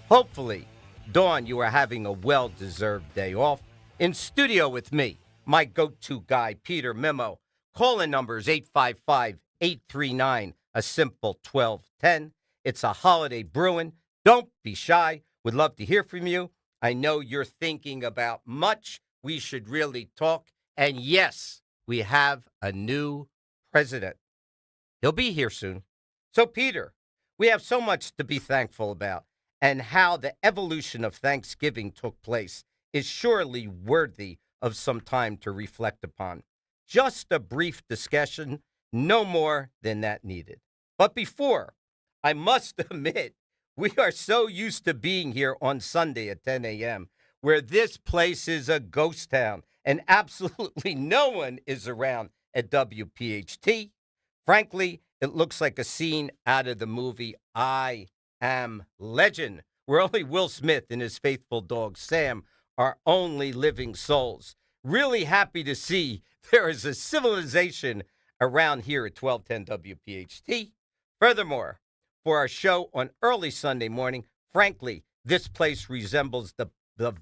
Hopefully, Dawn, you are having a well-deserved day off. In studio with me, my go-to guy, Peter Memo. Call-in number is 855-839, a simple 1210. It's a holiday brewing. Don't be shy. Would love to hear from you. I know you're thinking about much. We should really talk. And yes, we have a new president. He'll be here soon. So, Peter, we have so much to be thankful about, and how the evolution of Thanksgiving took place is surely worthy of some time to reflect upon. Just a brief discussion, no more than that needed. But before, I must admit, we are so used to being here on Sunday at 10 a.m., where this place is a ghost town, and absolutely no one is around at WPHT. Frankly, it looks like a scene out of the movie I Am Legend, where only Will Smith and his faithful dog Sam are only living souls. Really happy to see there is a civilization around here at 1210 WPHT. Furthermore, for our show on early Sunday morning, frankly, this place resembles the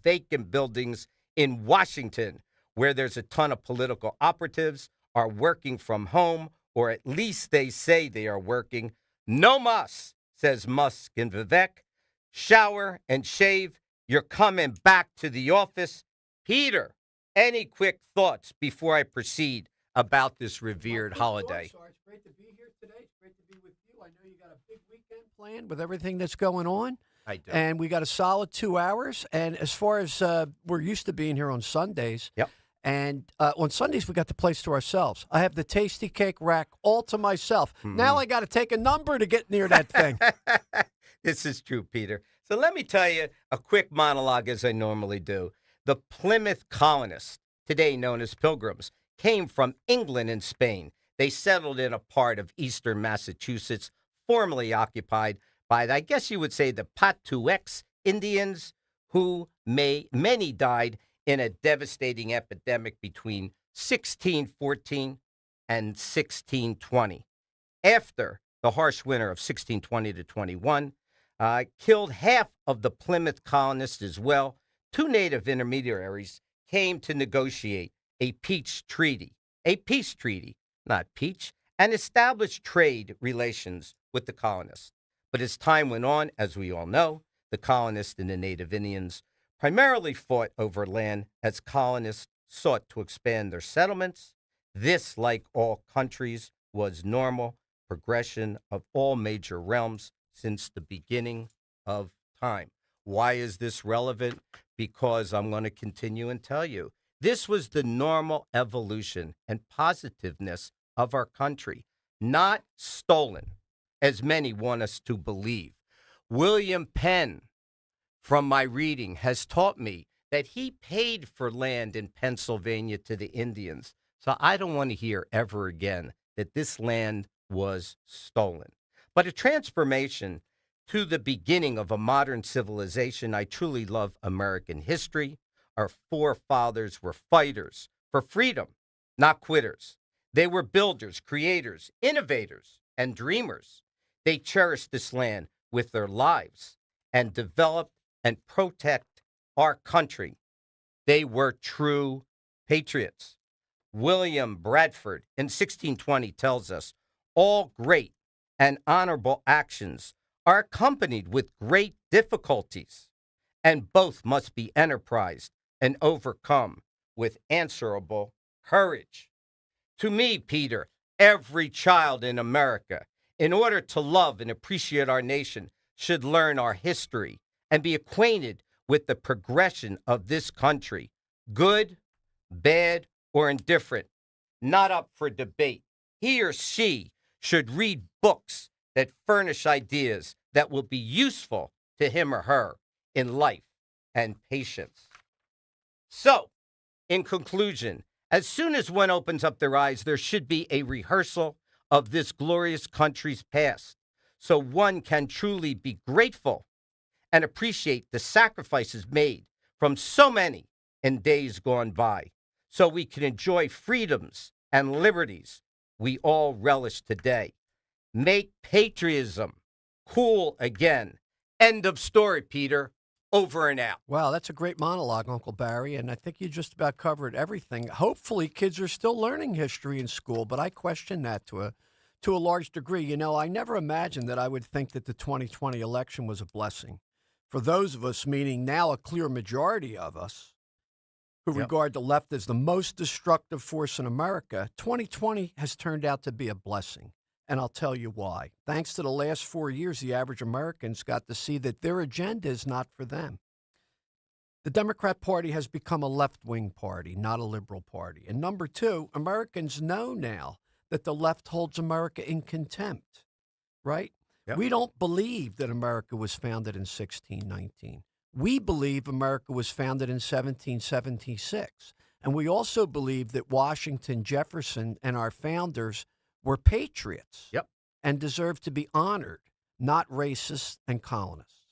vacant buildings in Washington, where there's a ton of political operatives are working from home, or at least they say they are working. No mas, says Musk and Vivek. Shower and shave. You're coming back to the office. Peter, any quick thoughts before I proceed about this revered holiday? It's great to be here today. It's great to be with you. I know you got a big weekend planned with everything that's going on. I do. And we got a solid 2 hours. And as far as we're used to being here on Sundays. Yep. And on Sundays, we got the place to ourselves. I have the tasty cake rack all to myself. Mm-hmm. Now I got to take a number to get near that thing. This is true, Peter. So let me tell you a quick monologue as I normally do. The Plymouth colonists, today known as Pilgrims, came from England and Spain. They settled in a part of eastern Massachusetts, formerly occupied by, I guess you would say, the Patuxet Indians, who many died in a devastating epidemic between 1614 and 1620. After the harsh winter of 1620 to 21, killed half of the Plymouth colonists as well. Two native intermediaries came to negotiate a peace treaty, not peach, and established trade relations with the colonists. But as time went on, as we all know, the colonists and the native Indians primarily fought over land as colonists sought to expand their settlements. This, like all countries, was normal progression of all major realms since the beginning of time. Why is this relevant? Because I'm going to continue and tell you. This was the normal evolution and positiveness of our country, not stolen, as many want us to believe. William Penn, from my reading, has taught me that he paid for land in Pennsylvania to the Indians. So I don't want to hear ever again that this land was stolen. But a transformation to the beginning of a modern civilization. I truly love American history. Our forefathers were fighters for freedom, not quitters. They were builders, creators, innovators, and dreamers. They cherished this land with their lives and developed and protect our country. They were true patriots. William Bradford in 1620 tells us, all great and honorable actions are accompanied with great difficulties, and both must be enterprised and overcome with answerable courage. To me, Peter, every child in America, in order to love and appreciate our nation, should learn our history and be acquainted with the progression of this country, good, bad, or indifferent, not up for debate. He or she should read books that furnish ideas that will be useful to him or her in life and patience. So, in conclusion, as soon as one opens up their eyes, there should be a rehearsal of this glorious country's past, so one can truly be grateful and appreciate the sacrifices made from so many in days gone by, so we can enjoy freedoms and liberties we all relish today. Make patriotism cool again End of story, Peter. Over and out. Wow, that's a great monologue, Uncle Barry, and I think you just about covered everything. Hopefully, kids are still learning history in school, but I question that to a large degree. You know, I never imagined that I would think that the 2020 election was a blessing. For those of us, meaning now a clear majority of us, who regard the left as the most destructive force in America, 2020 has turned out to be a blessing. And I'll tell you why. Thanks to the last 4 years, the average Americans got to see that their agenda is not for them. The Democrat Party has become a left-wing party, not a liberal party. And number two, Americans know now that the left holds America in contempt, right? Yep. We don't believe that America was founded in 1619. We believe America was founded in 1776. And we also believe that Washington, Jefferson, and our founders were patriots and deserve to be honored, not racists and colonists.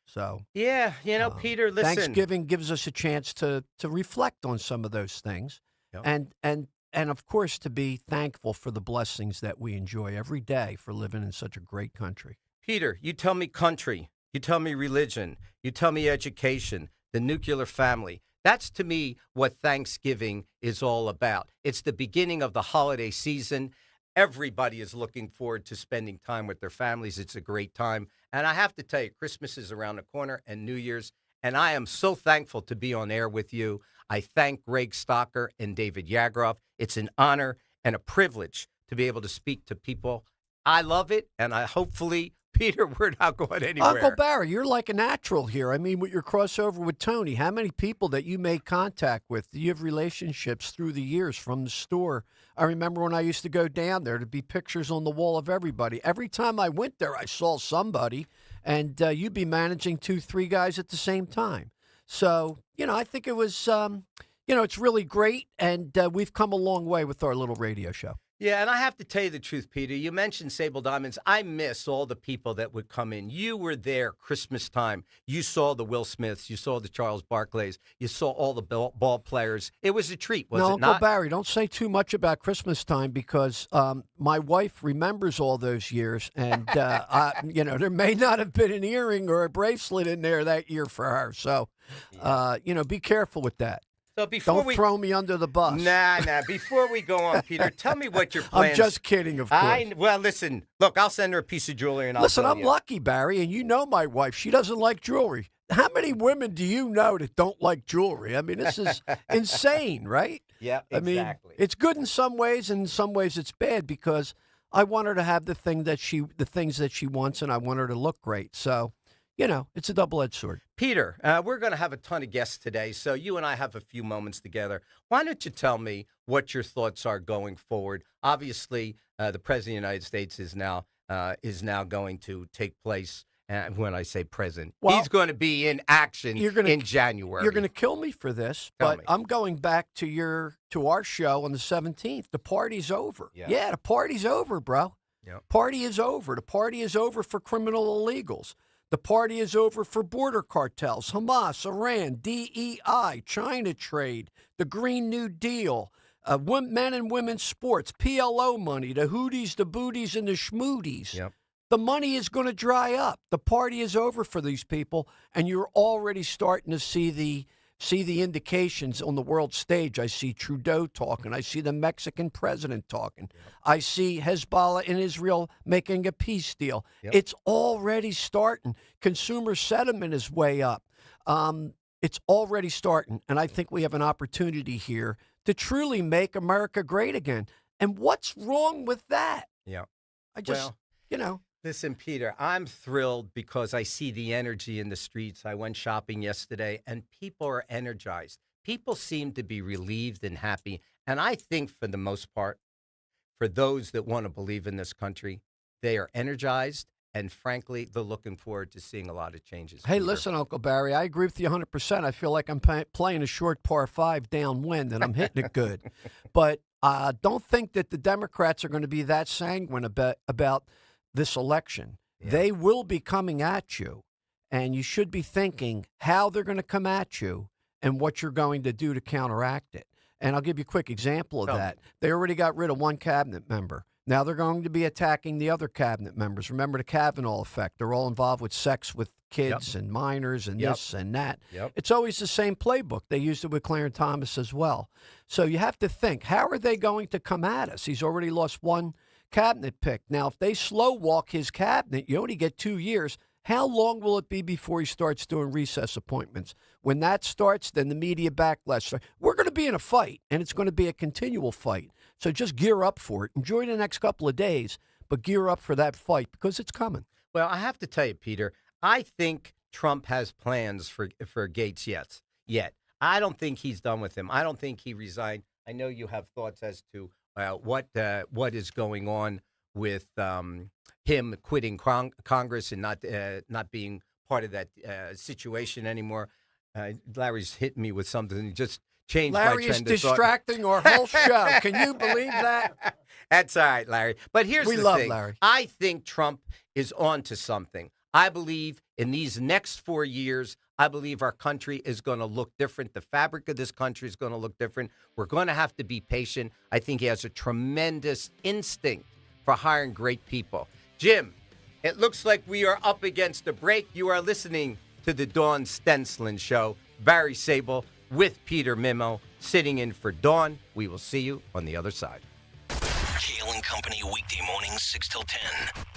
So yeah, Peter, listen. Thanksgiving gives us a chance to reflect on some of those things, and of course to be thankful for the blessings that we enjoy every day for living in such a great country. Peter, you tell me country, you tell me religion, you tell me education, the nuclear family. That's to me what Thanksgiving is all about. It's the beginning of the holiday season. Everybody is looking forward to spending time with their families. It's a great time. And I have to tell you, Christmas is around the corner and New Year's. And I am so thankful to be on air with you. I thank Greg Stocker and David Yagroff. It's an honor and a privilege to be able to speak to people. I love it. And I hopefully, Peter, we're not going anywhere. Uncle Barry, you're like a natural here. I mean, with your crossover with Tony, how many people that you made contact with? Do you have relationships through the years from the store? I remember when I used to go down there, there'd be pictures on the wall of everybody. Every time I went there, I saw somebody, and you'd be managing 2-3 guys at the same time. So, I think it was, it's really great, and we've come a long way with our little radio show. Yeah, and I have to tell you the truth, Peter. You mentioned Sable Diamonds. I miss all the people that would come in. You were there Christmas time. You saw the Will Smiths. You saw the Charles Barclays. You saw all the ball players. It was a treat, was it not? Uncle Barry, don't say too much about Christmas time because my wife remembers all those years, and there may not have been an earring or a bracelet in there that year for her. So, be careful with that. So don't throw me under the bus. Nah. Before we go on, Peter, tell me what your plans. I'm just kidding, of course. Well, listen. Look, I'll send her a piece of jewelry, and listen. I'm lucky, Barry, and you know my wife. She doesn't like jewelry. How many women do you know that don't like jewelry? I mean, this is insane, right? Yeah, exactly. I mean, it's good in some ways, and in some ways it's bad because I want her to have the things that she wants, and I want her to look great. So. It's a double-edged sword. Peter, we're going to have a ton of guests today, so you and I have a few moments together. Why don't you tell me what your thoughts are going forward? Obviously, the President of the United States is now going to take place. When I say present, he's going to be in action in January. You're going to kill me for this, but I'm going back to our show on the 17th. The party's over. Yeah, the party's over, bro. Yep. Party is over. The party is over for criminal illegals. The party is over for border cartels, Hamas, Iran, DEI, China trade, the Green New Deal, men and women's sports, PLO money, the hooties, the booties, and the schmooties. Yep. The money is going to dry up. The party is over for these people, and you're already starting to see the indications on the world stage. I see Trudeau talking. I see the Mexican president talking. Yep. I see Hezbollah in Israel making a peace deal. Yep. It's already starting. Consumer sentiment is way up. It's already starting, and I think we have an opportunity here to truly make America great again. And what's wrong with that? Yeah. Listen, Peter, I'm thrilled because I see the energy in the streets. I went shopping yesterday, and people are energized. People seem to be relieved and happy. And I think for the most part, for those that want to believe in this country, they are energized. And frankly, they're looking forward to seeing a lot of changes. Hey, listen, Uncle Barry, I agree with you 100%. I feel like I'm playing a short par 5 downwind, and I'm hitting it good. But don't think that the Democrats are going to be that sanguine about this election. Yeah. They will be coming at you, and you should be thinking how they're going to come at you and what you're going to do to counteract it. And I'll give you a quick example of that. They already got rid of one cabinet member. Now they're going to be attacking the other cabinet members. Remember the Kavanaugh effect. They're all involved with sex with kids and minors and this and that. It's always the same playbook. They used it with Clarence Thomas as well. So you have to think, how are they going to come at us? He's already lost one cabinet pick. Now, if they slow walk his cabinet, you only get 2 years. How long will it be before he starts doing recess appointments? When that starts, then the media backlash. We're going to be in a fight, and it's going to be a continual fight. So just gear up for it. Enjoy the next couple of days, but gear up for that fight because it's coming. Well, I have to tell you, Peter, I think Trump has plans for Gates yet. I don't think he's done with him. I don't think he resigned. I know you have thoughts as to what is going on with him quitting Congress and not being part of that situation anymore. Larry's hit me with something. He just changed my trend of thought. Larry is distracting our whole show. Can you believe that? That's all right, Larry. But here's the thing. We love Larry. I think Trump is on to something. I believe in these next 4 years, I believe our country is going to look different. The fabric of this country is going to look different. We're going to have to be patient. I think he has a tremendous instinct for hiring great people. Jim, it looks like we are up against a break. You are listening to the Dawn Stensland Show. Barry Sable with Peter Mimo sitting in for Dawn. We will see you on the other side. Kale and Company weekday mornings 6 till 10.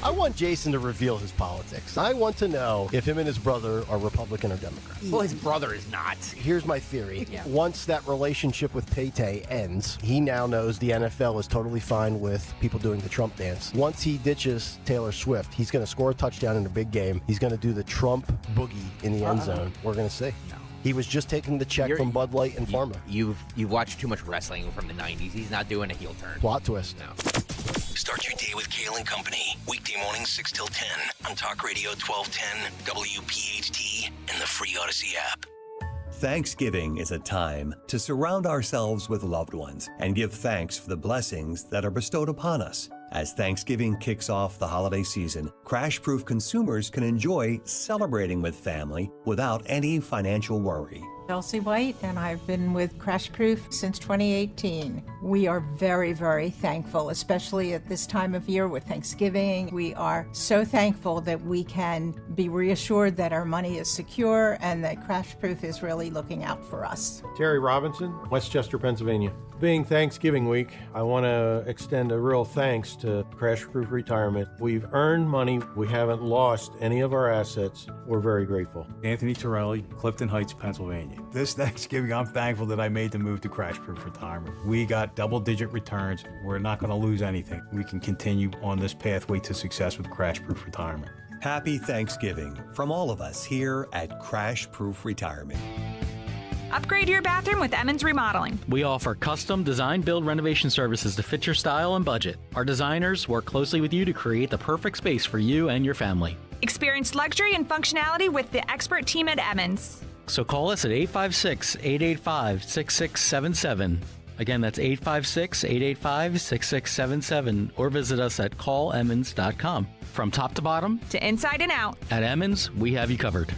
I want Jason to reveal his politics. I want to know if him and his brother are Republican or Democrat. Well, his brother is not. Here's my theory. Once that relationship with Paytay ends, he now knows the NFL is totally fine with people doing the Trump dance. Once he ditches Taylor Swift, he's going to score a touchdown in a big game. He's going to do the Trump boogie in the end zone. We're going to see. No. He was just taking the check from Bud Light and Pharma. You've watched too much wrestling from the 90s. He's not doing a heel turn. Plot twist. No. Start your day with Kale and Company. Weekday mornings 6 till 10 on Talk Radio 1210, WPHT, and the free Odyssey app. Thanksgiving is a time to surround ourselves with loved ones and give thanks for the blessings that are bestowed upon us. As Thanksgiving kicks off the holiday season, crash-proof consumers can enjoy celebrating with family without any financial worry. Chelsea White, and I've been with Crash Proof since 2018. We are very, very thankful, especially at this time of year with Thanksgiving. We are so thankful that we can be reassured that our money is secure and that Crash Proof is really looking out for us. Terry Robinson, Westchester, Pennsylvania. Being Thanksgiving week, I want to extend a real thanks to Crash Proof Retirement. We've earned money. We haven't lost any of our assets. We're very grateful. Anthony Torelli, Clifton Heights, Pennsylvania. This Thanksgiving, I'm thankful that I made the move to Crash Proof Retirement. We got double-digit returns. We're not going to lose anything. We can continue on this pathway to success with Crash Proof Retirement. Happy Thanksgiving from all of us here at Crash Proof Retirement. Upgrade your bathroom with Emmons Remodeling. We offer custom design build renovation services to fit your style and budget. Our designers work closely with you to create the perfect space for you and your family. Experience luxury and functionality with the expert team at Emmons. So call us at 856-885-6677. Again, that's 856-885-6677, or visit us at callemmons.com. From top to bottom, to inside and out, at Emmons, we have you covered.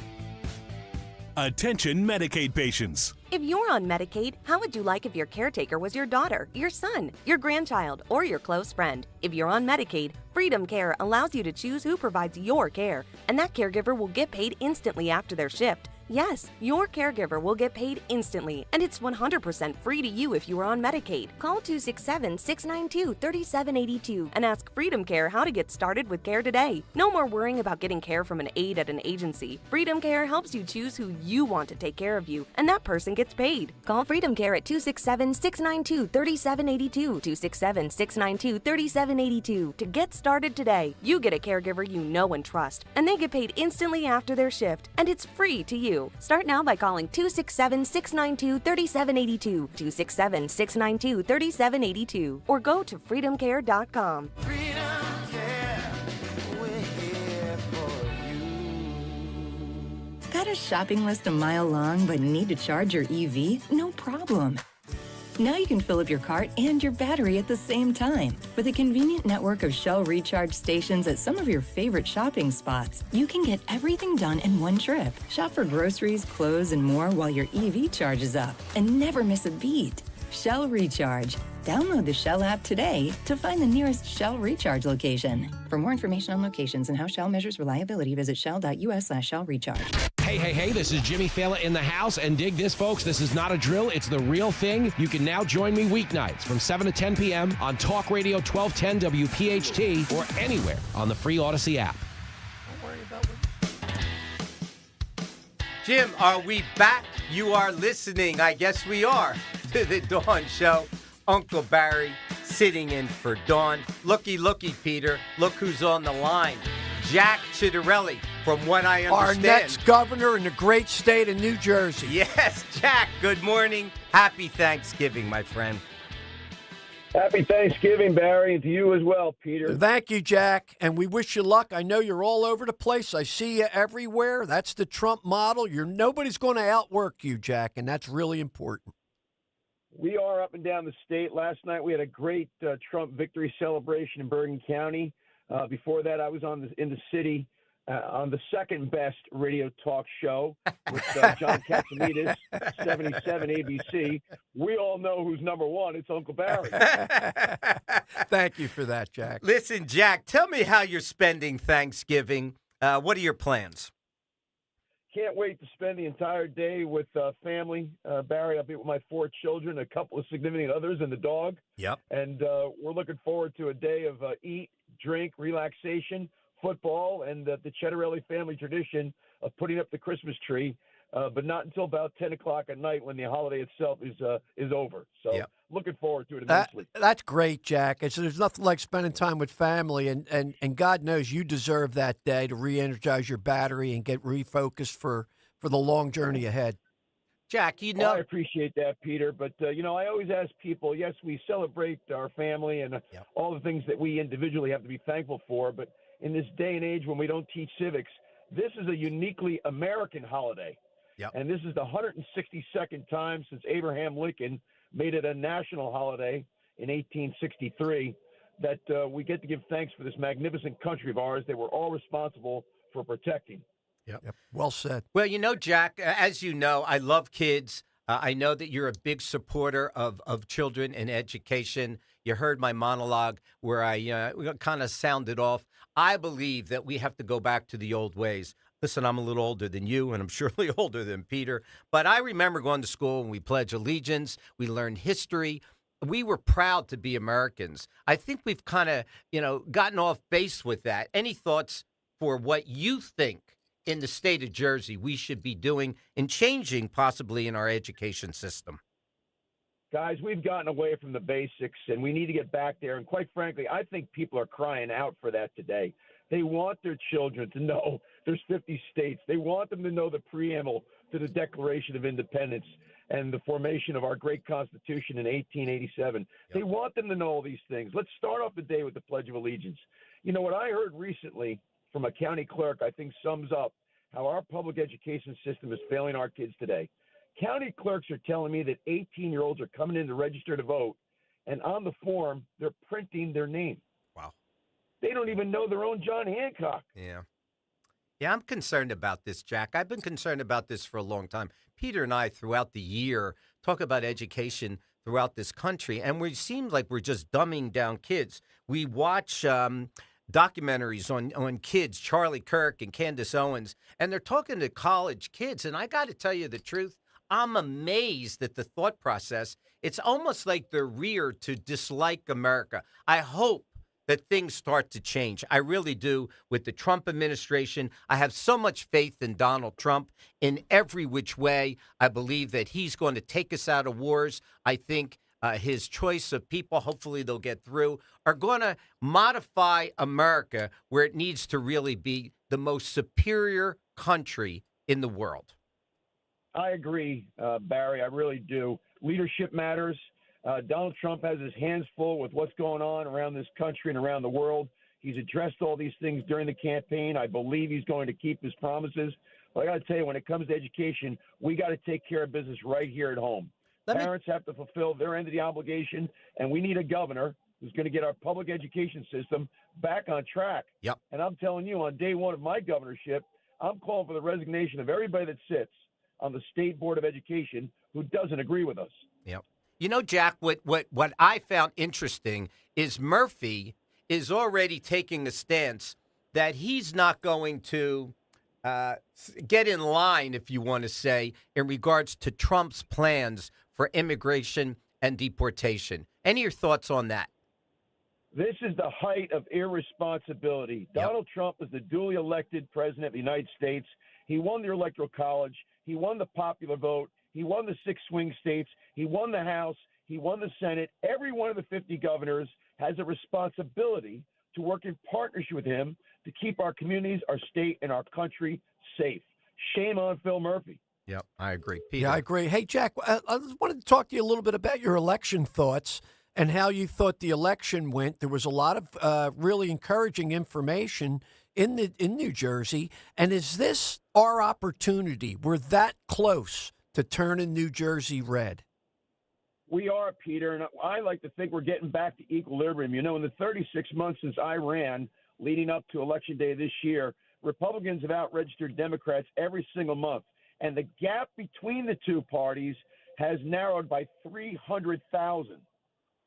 Attention Medicaid patients. If you're on Medicaid, how would you like if your caretaker was your daughter, your son, your grandchild, or your close friend? If you're on Medicaid, Freedom Care allows you to choose who provides your care, and that caregiver will get paid instantly after their shift. Yes, your caregiver will get paid instantly, and it's 100% free to you if you are on Medicaid. Call 267-692-3782 and ask Freedom Care how to get started with care today. No more worrying about getting care from an aide at an agency. Freedom Care helps you choose who you want to take care of you, and that person gets paid. Call Freedom Care at 267-692-3782, 267-692-3782 to get started today. You get a caregiver you know and trust, and they get paid instantly after their shift, and it's free to you. Start now by calling 267-692-3782, 267-692-3782, or go to freedomcare.com. Freedom Care, we're here for you. Got a shopping list a mile long but need to charge your EV? No problem. Now you can fill up your cart and your battery at the same time. With a convenient network of Shell recharge stations at some of your favorite shopping spots, you can get everything done in one trip. Shop for groceries, clothes, and more while your EV charges up. And never miss a beat. Shell Recharge. Download the Shell app today to find the nearest Shell Recharge location. For more information on locations and how Shell measures reliability, visit shell.us/Shell Recharge. Hey, this is Jimmy Fallon in the house, and dig this, folks. This is not a drill. It's the real thing. You can now join me weeknights from 7 to 10 p.m. on Talk Radio 1210 WPHT or anywhere on the free Odyssey app. Don't worry about Jim, are we back? You are listening, I guess we are, to the Dawn Show. Uncle Barry sitting in for Dawn. Looky, Peter. Look who's on the line. Jack Citarelli, from what I understand. Our next governor in the great state of New Jersey. Yes, Jack, good morning. Happy Thanksgiving, my friend. Happy Thanksgiving, Barry, and to you as well, Peter. Thank you, Jack, and we wish you luck. I know you're all over the place. I see you everywhere. That's the Trump model. Nobody's going to outwork you, Jack, and that's really important. We are up and down the state. Last night we had a great Trump victory celebration in Bergen County. Before that, I was in the city on the second best radio talk show with John Catsimatidis, 77 ABC. We all know who's number one. It's Uncle Barry. Thank you for that, Jack. Listen, Jack, tell me how you're spending Thanksgiving. What are your plans? Can't wait to spend the entire day with family. Barry, I'll be with my 4 children, a couple of significant others, and the dog. Yep. And we're looking forward to a day of eat, drink, relaxation, football, and the Citarelli family tradition of putting up the Christmas tree, but not until about 10 o'clock at night when the holiday itself is over. So looking forward to it immensely. That's great, Jack. There's nothing like spending time with family, and God knows you deserve that day to re-energize your battery and get refocused for the long journey ahead. Jack, I appreciate that, Peter. But, I always ask people, yes, we celebrate our family and all the things that we individually have to be thankful for. But in this day and age when we don't teach civics, this is a uniquely American holiday. Yep. And this is the 162nd time since Abraham Lincoln made it a national holiday in 1863 that we get to give thanks for this magnificent country of ours that we're all responsible for protecting. Yep. Well said. Well, Jack, as you know, I love kids. I know that you're a big supporter of children and education. You heard my monologue where I kind of sounded off. I believe that we have to go back to the old ways. Listen, I'm a little older than you, and I'm surely older than Peter. But I remember going to school and we pledged allegiance. We learned history. We were proud to be Americans. I think we've kind of, gotten off base with that. Any thoughts for what you think in the state of Jersey we should be doing and changing possibly in our education system? Guys, we've gotten away from the basics, and we need to get back there. And quite frankly, I think people are crying out for that today. They want their children to know there's 50 states. They want them to know the preamble to the Declaration of Independence and the formation of our great Constitution in 1887. Yep. They want them to know all these things. Let's start off the day with the Pledge of Allegiance. What I heard recently from a county clerk, I think sums up how our public education system is failing our kids today. County clerks are telling me that 18-year-olds are coming in to register to vote, and on the form, they're printing their name. Wow. They don't even know their own John Hancock. Yeah, I'm concerned about this, Jack. I've been concerned about this for a long time. Peter and I, throughout the year, talk about education throughout this country, and we seem like we're just dumbing down kids. We watch documentaries on kids, Charlie Kirk and Candace Owens, and they're talking to college kids. And I got to tell you the truth, I'm amazed at the thought process. It's almost like they're reared to dislike America. I hope that things start to change. I really do with the Trump administration. I have so much faith in Donald Trump in every which way. I believe that he's going to take us out of wars. I think his choice of people, hopefully they'll get through, are going to modify America where it needs to really be the most superior country in the world. I agree, Barry. I really do. Leadership matters. Donald Trump has his hands full with what's going on around this country and around the world. He's addressed all these things during the campaign. I believe he's going to keep his promises. But I got to tell you, when it comes to education, we got to take care of business right here at home. Parents have to fulfill their end of the obligation, and we need a governor who's going to get our public education system back on track. Yep. And I'm telling you, on day one of my governorship, I'm calling for the resignation of everybody that sits on the State Board of Education who doesn't agree with us. Yep. You know, Jack, what I found interesting is Murphy is already taking a stance that he's not going to get in line, if you want to say, in regards to Trump's plans for immigration and deportation. Any of your thoughts on that? This is the height of irresponsibility. Donald Trump is the duly elected president of the United States. He won the Electoral College. He won the popular vote. He won the 6 swing states. He won the House. He won the Senate. Every one of the 50 governors has a responsibility to work in partnership with him to keep our communities, our state, and our country safe. Shame on Phil Murphy. Yep, I agree. Peter. Yeah, I agree. Hey, Jack, I wanted to talk to you a little bit about your election thoughts and how you thought the election went. There was a lot of really encouraging information in New Jersey. And is this our opportunity? We're that close to turning New Jersey red. We are, Peter, and I like to think we're getting back to equilibrium. You know, in the 36 months since I ran, leading up to Election Day this year, Republicans have out-registered Democrats every single month. And the gap between the two parties has narrowed by 300,000.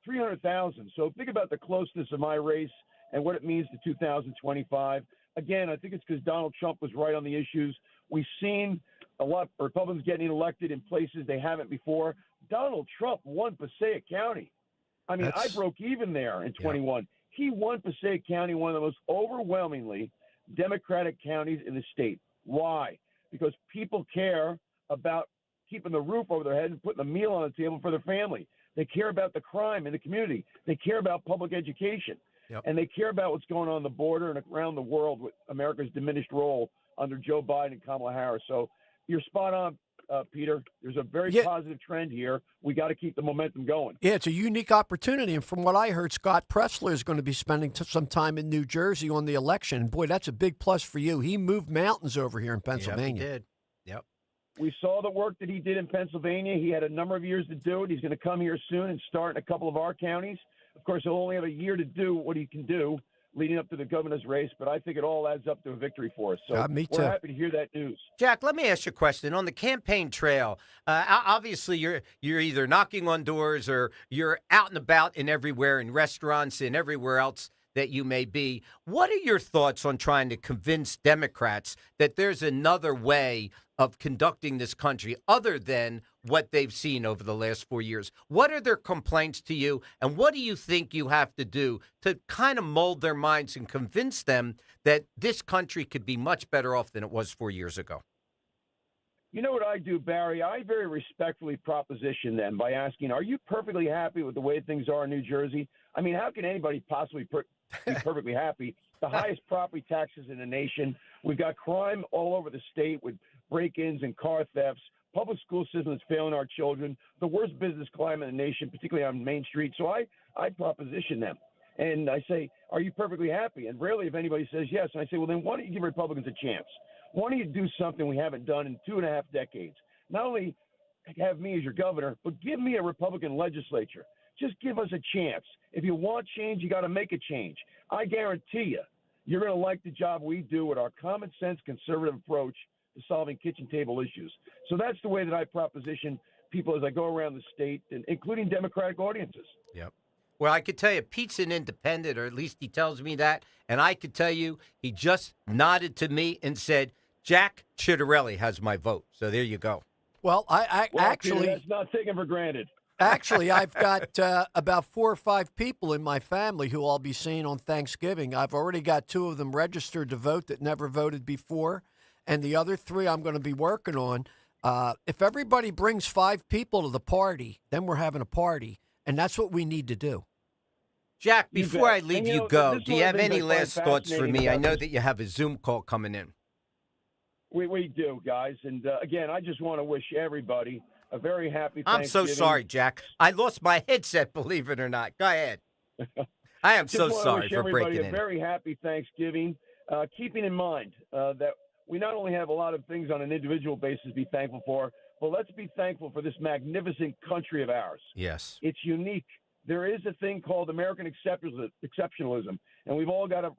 300,000. So think about the closeness of my race and what it means to 2025. Again, I think it's because Donald Trump was right on the issues. We've seen a lot of Republicans getting elected in places they haven't before. Donald Trump won Passaic County. I mean, I broke even there in 21. Yeah. He won Passaic County, one of the most overwhelmingly Democratic counties in the state. Why? Because people care about keeping the roof over their head and putting a meal on the table for their family. They care about the crime in the community. They care about public education. Yep. And they care about what's going on the border and around the world with America's diminished role under Joe Biden and Kamala Harris. So you're spot on, Peter. There's a very positive trend here. We got to keep the momentum going. Yeah, it's a unique opportunity. And from what I heard, Scott Pressler is going to be spending some time in New Jersey on the election. Boy, that's a big plus for you. He moved mountains over here in Pennsylvania. Yep, he did. Yep. We saw the work that he did in Pennsylvania. He had a number of years to do it. He's going to come here soon and start in a couple of our counties. Of course, he'll only have a year to do what he can do leading up to the governor's race, but I think it all adds up to a victory for us. So me too. We're happy to hear that news. Jack, let me ask you a question. On the campaign trail, obviously you're either knocking on doors or you're out and about in everywhere, in restaurants and everywhere else that you may be. What are your thoughts on trying to convince Democrats that there's another way of conducting this country other than what they've seen over the last 4 years? What are their complaints to you, and what do you think you have to do to kind of mold their minds and convince them that this country could be much better off than it was 4 years ago? You know what I do, Barry? I very respectfully proposition them by asking, are you perfectly happy with the way things are in New Jersey? I mean, how can anybody possibly be perfectly happy? The highest property taxes in the nation. We've got crime all over the state with break-ins and car thefts. Public school system is failing our children. The worst business climate in the nation, particularly on Main Street. So I proposition them. And I say, are you perfectly happy? And rarely if anybody says yes. And I say, well, then why don't you give Republicans a chance? Why don't you do something we haven't done in 2.5 decades? Not only have me as your governor, but give me a Republican legislature. Just give us a chance. If you want change, you got to make a change. I guarantee you're going to like the job we do with our common sense conservative approach to solving kitchen table issues. So that's the way that I proposition people as I go around the state, and including Democratic audiences. Yep. Well, I could tell you Pete's an independent, or at least he tells me that. And I could tell you he just nodded to me and said, Jack Ciattarelli has my vote. So there you go. Well, I actually, Peter, that's not taken for granted. Actually, I've got about 4 or 5 people in my family who I'll be seeing on Thanksgiving. I've already got 2 of them registered to vote that never voted before, and the other 3 I'm going to be working on. If everybody brings 5 people to the party, then we're having a party, and that's what we need to do. Jack, before I leave you go, do you have any last thoughts for me? I know that you have a Zoom call coming in. We do, guys. And, again, I just want to wish everybody a very happy I'm Thanksgiving. so sorry, Jack. I lost my headset, believe it or not. Go ahead. I am so sorry for breaking in. A very happy Thanksgiving, keeping in mind that we not only have a lot of things on an individual basis to be thankful for, but let's be thankful for this magnificent country of ours. Yes. It's unique. There is a thing called American exceptionalism, and we've all got a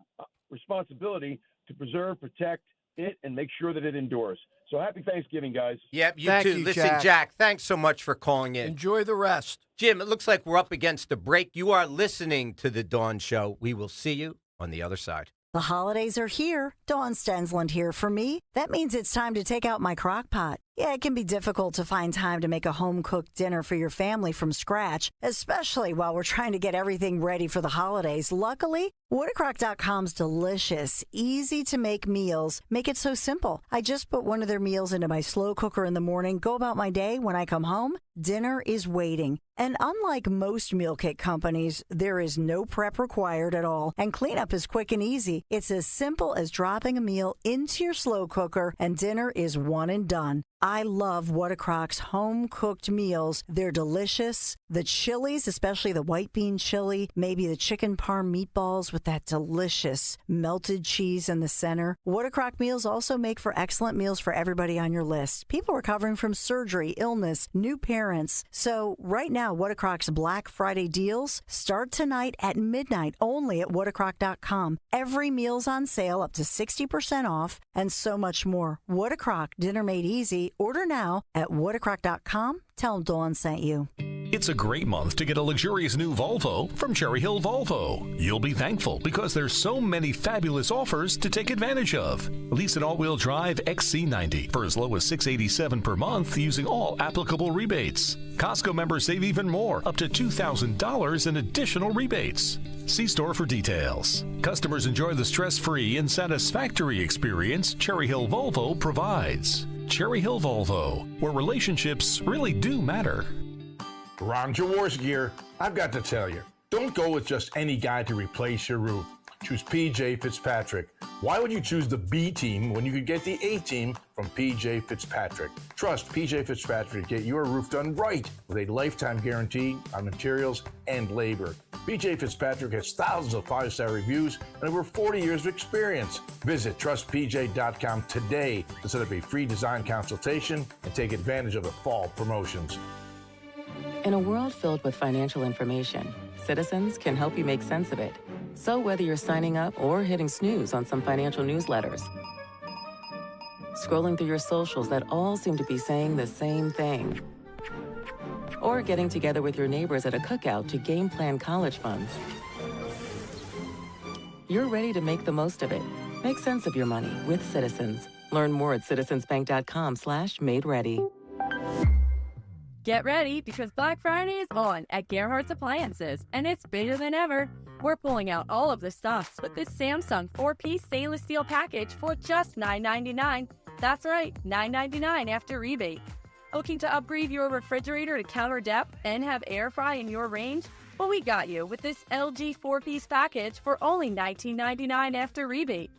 responsibility to preserve, protect, it and make sure that it endures. So happy Thanksgiving, guys. Yep, you Thank too. you, Listen, Jack, thanks so much for calling in. Enjoy the rest. Jim, it looks like we're up against a break. You are listening to The Dawn Show. We will see you on the other side. The holidays are here. Dawn Stensland here. For me, that means it's time to take out my crock pot. Yeah, it can be difficult to find time to make a home-cooked dinner for your family from scratch, especially while we're trying to get everything ready for the holidays. Luckily, Whatacrock.com's delicious, easy-to-make meals make it so simple. I just put one of their meals into my slow cooker in the morning, go about my day. When I come home, dinner is waiting. And unlike most meal kit companies, there is no prep required at all, and cleanup is quick and easy. It's as simple as dropping a meal into your slow cooker, and dinner is one and done. I love Whatacrock's home-cooked meals. They're delicious. The chilies, especially the white bean chili, maybe the chicken parm meatballs with that delicious melted cheese in the center. Whatacrock meals also make for excellent meals for everybody on your list. People recovering from surgery, illness, new parents. So right now, Whatacrock's Black Friday deals start tonight at midnight only at Whatacrock.com. Every meal's on sale up to 60% off and so much more. Whatacrock, dinner made easy. Order now at Whatacrock.com. Tell them Dawn sent you. It's a great month to get a luxurious new Volvo from Cherry Hill Volvo. You'll be thankful because there's so many fabulous offers to take advantage of. Lease an all-wheel drive XC90 for as low as $687 per month using all applicable rebates. Costco members save even more, up to $2,000 in additional rebates. See store for details. Customers enjoy the stress-free and satisfactory experience Cherry Hill Volvo provides. Cherry Hill Volvo, where relationships really do matter. Ron Jaworski here. I've got to tell you, don't go with just any guy to replace your roof. Choose PJ Fitzpatrick. Why would you choose the B team when you could get the A team from PJ Fitzpatrick? Trust PJ Fitzpatrick to get your roof done right with a lifetime guarantee on materials and labor. PJ Fitzpatrick has thousands of 5-star reviews and over 40 years of experience. Visit trustpj.com today to set up a free design consultation and take advantage of the fall promotions. In a world filled with financial information, Citizens can help you make sense of it. So whether you're signing up or hitting snooze on some financial newsletters, scrolling through your socials that all seem to be saying the same thing, or getting together with your neighbors at a cookout to game plan college funds, you're ready to make the most of it. Make sense of your money with Citizens. Learn more at citizensbank.com/made-ready. Get ready because Black Friday is on at Gerhardt's Appliances, and it's bigger than ever. We're pulling out all of the stops with this Samsung 4-piece stainless steel package for just $9.99. That's right, $9.99 after rebate. Looking to upgrade your refrigerator to counter depth and have air fry in your range? Well, we got you with this LG 4-piece package for only $19.99 after rebate.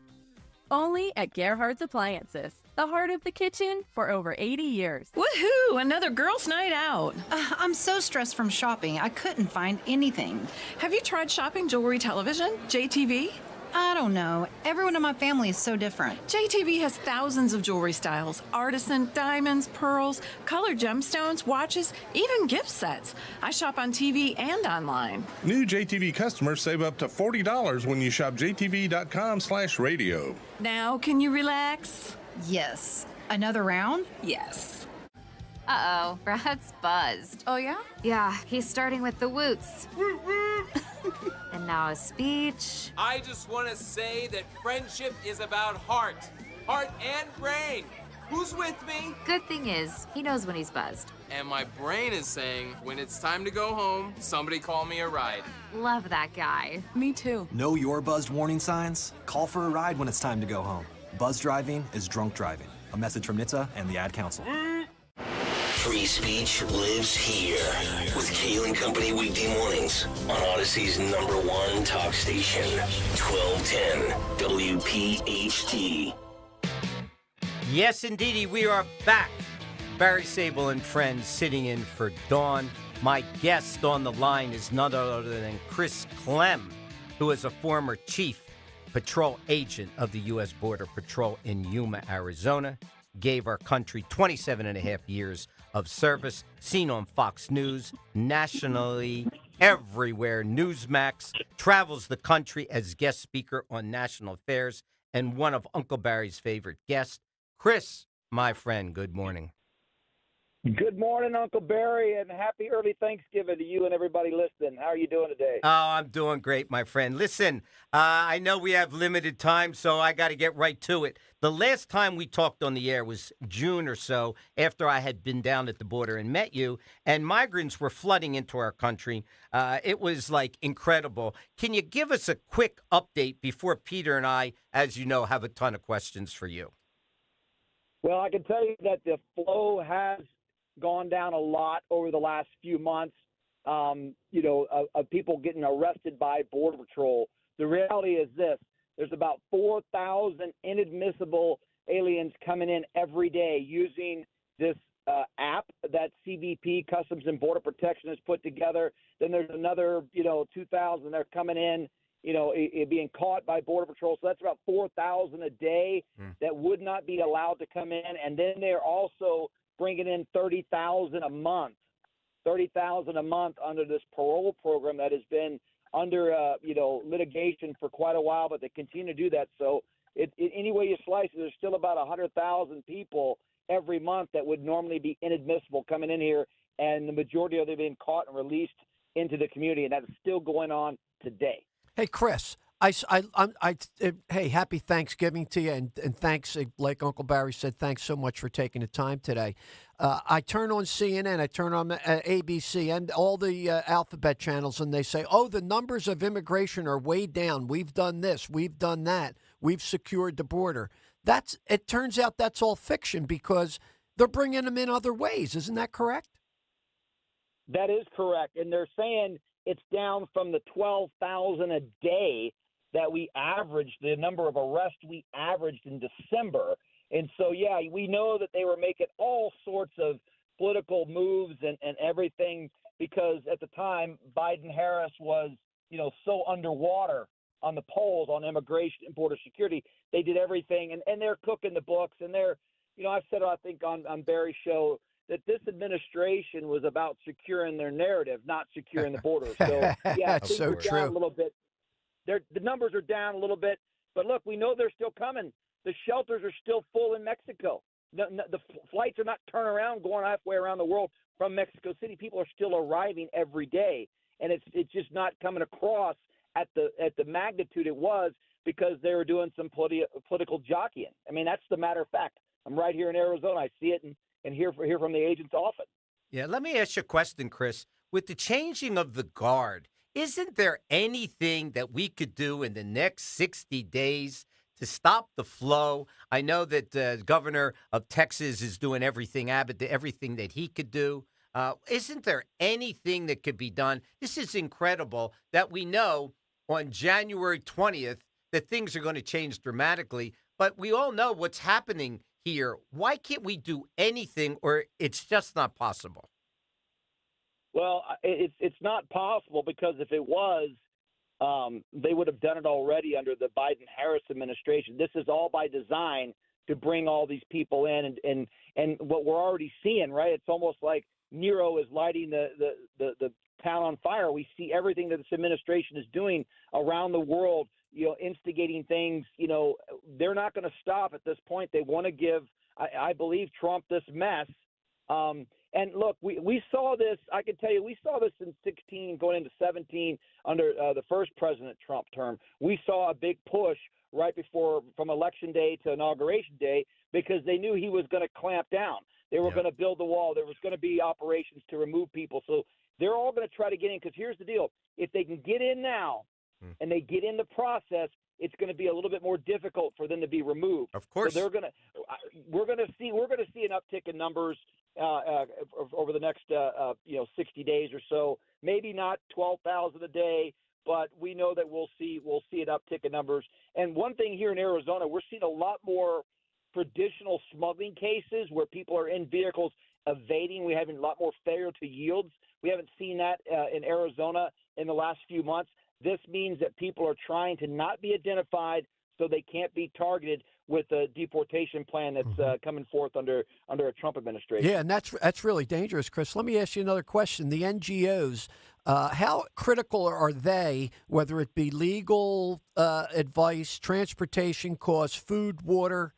Only at Gerhardt's Appliances, the heart of the kitchen for over 80 years. Woohoo! Another girls' night out. I'm so stressed from shopping, I couldn't find anything. Have you tried shopping jewelry television, JTV? I don't know. Everyone in my family is so different. JTV has thousands of jewelry styles, artisan, diamonds, pearls, colored gemstones, watches, even gift sets. I shop on TV and online. New JTV customers save up to $40 when you shop jtv.com/radio. Now, can you relax? Yes. Another round? Yes. Uh-oh, Brad's buzzed. Oh, yeah? Yeah, he's starting with the woots. And now a speech. I just want to say that friendship is about heart and brain. Who's with me? Good thing is, he knows when he's buzzed. And my brain is saying, when it's time to go home, somebody call me a ride. Love that guy. Me too. Know your buzzed warning signs? Call for a ride when it's time to go home. Buzz driving is drunk driving. A message from NHTSA and the Ad Council. Free speech lives here with Kale & Company weekday mornings on Odyssey's #1 talk station, 1210 WPHT. Yes, indeedy, we are back. Barry Sable and friends sitting in for Dawn. My guest on the line is none other than Chris Clem, who is a former chief patrol agent of the U.S. Border Patrol in Yuma, Arizona. Gave our country 27 and a half years of service, seen on Fox News, nationally, everywhere. Newsmax, travels the country as guest speaker on national affairs, and one of Uncle Barry's favorite guests. Chris, my friend, good morning. Good morning, Uncle Barry, and happy early Thanksgiving to you and everybody listening. How are you doing today? Oh, I'm doing great, my friend. Listen, I know we have limited time, so I got to get right to it. The last time we talked on the air was June or so after I had been down at the border and met you, and migrants were flooding into our country. It was, like, incredible. Can you give us a quick update before Peter and I, as you know, have a ton of questions for you? Well, I can tell you that the flow has gone down a lot over the last few months, of people getting arrested by Border Patrol. The reality is this. There's about 4,000 inadmissible aliens coming in every day using this app that CBP, Customs and Border Protection, has put together. Then there's another, 2,000 that are coming in, being caught by Border Patrol. So that's about 4,000 a day that would not be allowed to come in. And then they're also bringing in 30,000 a month, 30,000 a month under this parole program that has been under, litigation for quite a while, but they continue to do that. So any way you slice it, there's still about 100,000 people every month that would normally be inadmissible coming in here, and the majority of them being caught and released into the community, and that is still going on today. Hey, Chris. Hey, happy Thanksgiving to you, and thanks, like Uncle Barry said, thanks so much for taking the time today. I turn on CNN, I turn on ABC, and all the alphabet channels, and they say, oh, the numbers of immigration are way down. We've done this, we've done that, we've secured the border. It turns out that's all fiction because they're bringing them in other ways. Isn't that correct? That is correct, and they're saying it's down from the 12,000 a day that we averaged, the number of arrests we averaged in December. And so, yeah, we know that they were making all sorts of political moves and everything because at the time, Biden-Harris was, so underwater on the polls on immigration and border security. They did everything, and they're cooking the books. And they're, I've said, I think, on Barry's show, that this administration was about securing their narrative, not securing the border. So, yeah, things so are true. down a little bit. The numbers are down a little bit, but look, we know they're still coming. The shelters are still full in Mexico. The flights are not turning around, going halfway around the world from Mexico City. People are still arriving every day, and it's just not coming across at the magnitude it was because they were doing some political jockeying. I mean, that's the matter of fact. I'm right here in Arizona. I see it and hear from the agents often. Yeah, let me ask you a question, Chris. With the changing of the guard, isn't there anything that we could do in the next 60 days to stop the flow? I know that the governor of Texas is doing everything, Abbott, everything that he could do. Isn't there anything that could be done? This is incredible that we know on January 20th that things are going to change dramatically, but we all know what's happening here. Why can't we do anything, or it's just not possible? Well, it's not possible because if it was, they would have done it already under the Biden-Harris administration. This is all by design to bring all these people in, and what we're already seeing, right? It's almost like Nero is lighting the town on fire. We see everything that this administration is doing around the world, instigating things. They're not going to stop at this point. They want to give, I believe, Trump this mess. And look, we saw this. I can tell you, we saw this in 16 going into 17 under the first President Trump term. We saw a big push right before from Election Day to Inauguration Day because they knew he was going to clamp down. They were going to build the wall. There was going to be operations to remove people. So they're all going to try to get in because here's the deal. If they can get in now and they get in the process, it's going to be a little bit more difficult for them to be removed. Of course. So we're going to see an uptick in numbers over the next 60 days or so. Maybe not 12,000 a day, but we know that we'll see an uptick in numbers. And one thing here in Arizona, we're seeing a lot more traditional smuggling cases where people are in vehicles evading. We're having a lot more failure to yields. We haven't seen that in Arizona in the last few months. This means that people are trying to not be identified so they can't be targeted. with the deportation plan that's coming forth under a Trump administration. Yeah, and that's really dangerous, Chris. Let me ask you another question. The NGOs, how critical are they, whether it be legal advice, transportation costs, food, water,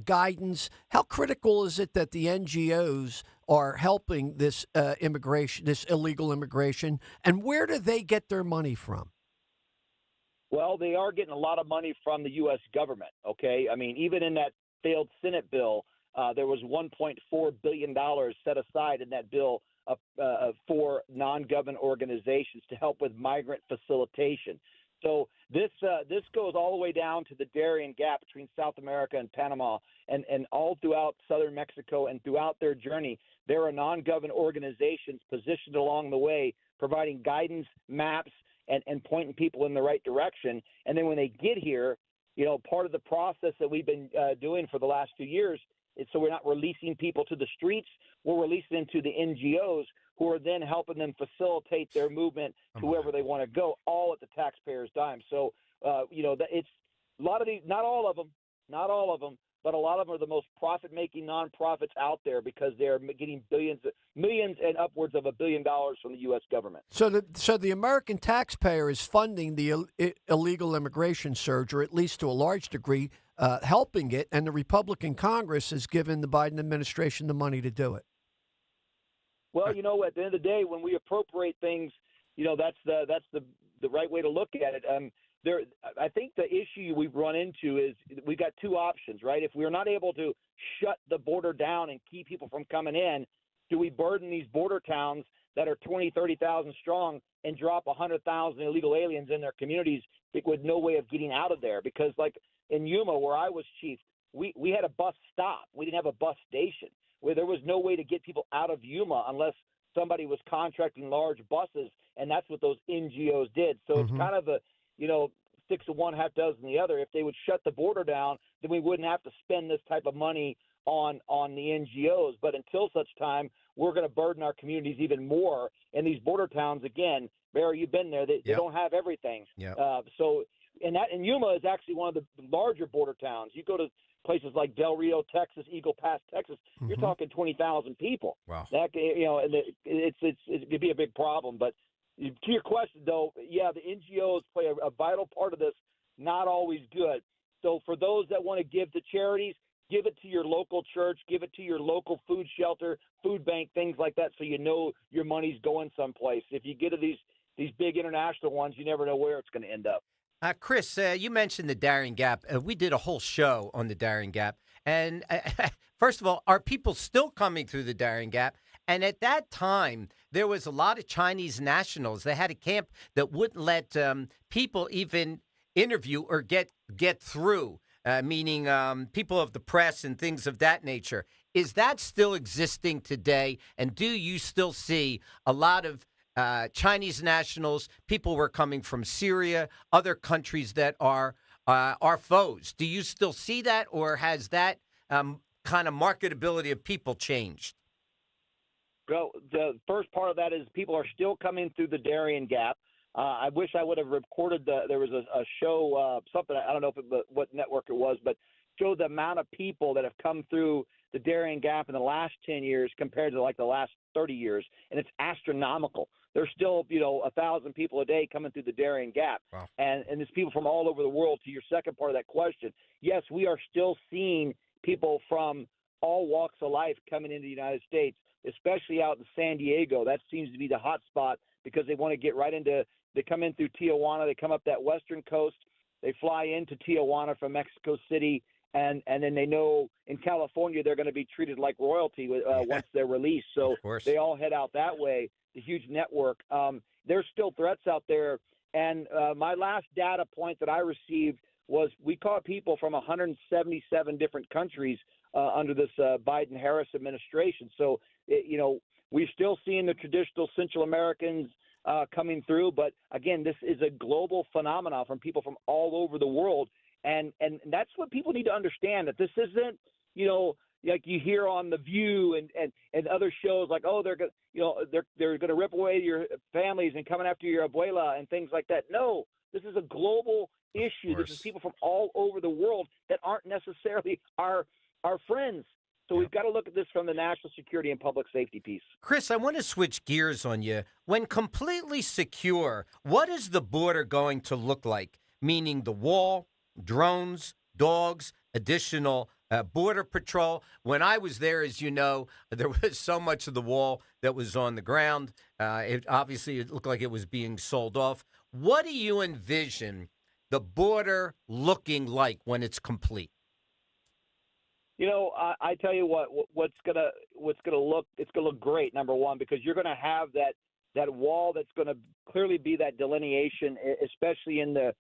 guidance? How critical is it that the NGOs are helping this immigration, this illegal immigration, and where do they get their money from? Well, they are getting a lot of money from the U.S. government, okay? I mean, even in that failed Senate bill, there was $1.4 billion set aside in that bill for non-government organizations to help with migrant facilitation. So this goes all the way down to the Darien Gap between South America and Panama and all throughout southern Mexico, and throughout their journey, there are non-government organizations positioned along the way providing guidance, maps, and pointing people in the right direction. And then when they get here, part of the process that we've been doing for the last 2 years is so we're not releasing people to the streets, we're releasing them to the NGOs who are then helping them facilitate their movement to wherever they want to go, all at the taxpayer's dime. So, it's a lot of these, not all of them, but a lot of them are the most profit-making nonprofits out there because they're getting millions and upwards of $1 billion from the U.S. government. So the American taxpayer is funding the illegal immigration surge, or at least to a large degree, helping it, and the Republican Congress has given the Biden administration the money to do it. Well, at the end of the day, when we appropriate things, that's the right way to look at it. I think the issue we've run into is we've got two options, right? If we're not able to shut the border down and keep people from coming in, do we burden these border towns that are 20, 30,000 strong and drop 100,000 illegal aliens in their communities with no way of getting out of there? Because like in Yuma, where I was chief, we had a bus stop. We didn't have a bus station where there was no way to get people out of Yuma unless somebody was contracting large buses, and that's what those NGOs did. So it's kind of a, 6 of one, half dozen the other. If they would shut the border down, then we wouldn't have to spend this type of money on the NGOs. But until such time, we're going to burden our communities even more. And these border towns, again, Barry, you've been there. They don't have everything. Yep. And Yuma is actually one of the larger border towns. You go to places like Del Rio, Texas, Eagle Pass, Texas. You're talking 20,000 people. Wow. That and it could be a big problem. But to your question, though, yeah, the NGOs play a vital part of this. Not always good. So for those that want to give to charities, give it to your local church, give it to your local food shelter, food bank, things like that, so you know your money's going someplace. If you get to these big international ones, you never know where it's going to end up. Chris, you mentioned the Darien Gap. We did a whole show on the Darien Gap. And first of all, are people still coming through the Darien Gap? And at that time, there was a lot of Chinese nationals. They had a camp that wouldn't let people even interview or get through, meaning people of the press and things of that nature. Is that still existing today? And do you still see a lot of Chinese nationals, people were coming from Syria, other countries that are foes? Do you still see that, or has that kind of marketability of people changed? Well, the first part of that is people are still coming through the Darien Gap. I wish I would have recorded there was a show, something, I don't know what network it was, but showed the amount of people that have come through the Darien Gap in the last 10 years compared to like the last 30 years, and it's astronomical. There's still, 1,000 people a day coming through the Darien Gap. Wow. And it's people from all over the world. To your second part of that question, yes, we are still seeing people from all walks of life coming into the United States, especially out in San Diego. That seems to be the hot spot because they want to get right into – they come in through Tijuana. They come up that western coast. They fly into Tijuana from Mexico City, and then they know in California they're going to be treated like royalty once they're released. So they all head out that way, the huge network. There's still threats out there. And my last data point that I received was we caught people from 177 different countries under this Biden-Harris administration. So, we're still seeing the traditional Central Americans coming through. But, again, this is a global phenomenon from people from all over the world. And that's what people need to understand, that this isn't, like you hear on The View and other shows like, oh, they're going to rip away your families and coming after your abuela and things like that. No, this is a global issue. This is people from all over the world that aren't necessarily our friends. So we've got to look at this from the national security and public safety piece. Chris, I want to switch gears on you. When completely secure, what is the border going to look like? Meaning the wall, drones, dogs, additional border patrol. When I was there, as you know, there was so much of the wall that was on the ground. It looked like it was being sold off. What do you envision the border looking like when it's complete? You know, I tell you what's gonna look, it's gonna look great. Number one, because you're gonna have that wall that's gonna clearly be that delineation, especially in the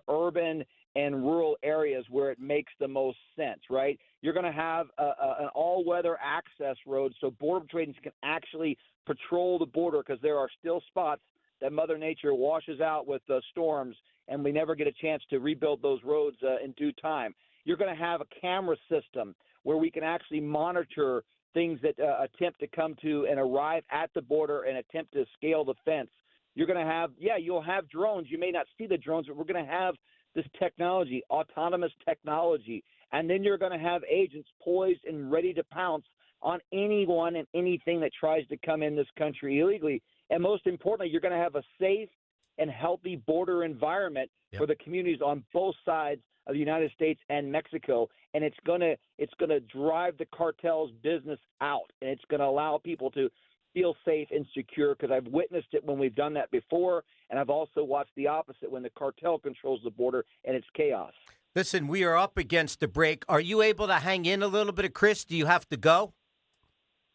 urban and rural areas where it makes the most sense, right? You're going to have an all-weather access road so Border Patrol agents can actually patrol the border, because there are still spots that Mother Nature washes out with storms, and we never get a chance to rebuild those roads in due time. You're going to have a camera system where we can actually monitor things that attempt to come to and arrive at the border and attempt to scale the fence. You're going to have, you'll have drones. You may not see the drones, but we're going to have this technology, autonomous technology. And then you're going to have agents poised and ready to pounce on anyone and anything that tries to come in this country illegally. And most importantly, you're going to have a safe and healthy border environment for the communities on both sides of the United States and Mexico. And it's going to drive the cartel's business out, and it's going to allow people to feel safe and secure, because I've witnessed it when we've done that before, and I've also watched the opposite when the cartel controls the border and it's chaos. Listen, we are up against the break. Are you able to hang in a little bit, Chris? Do you have to go?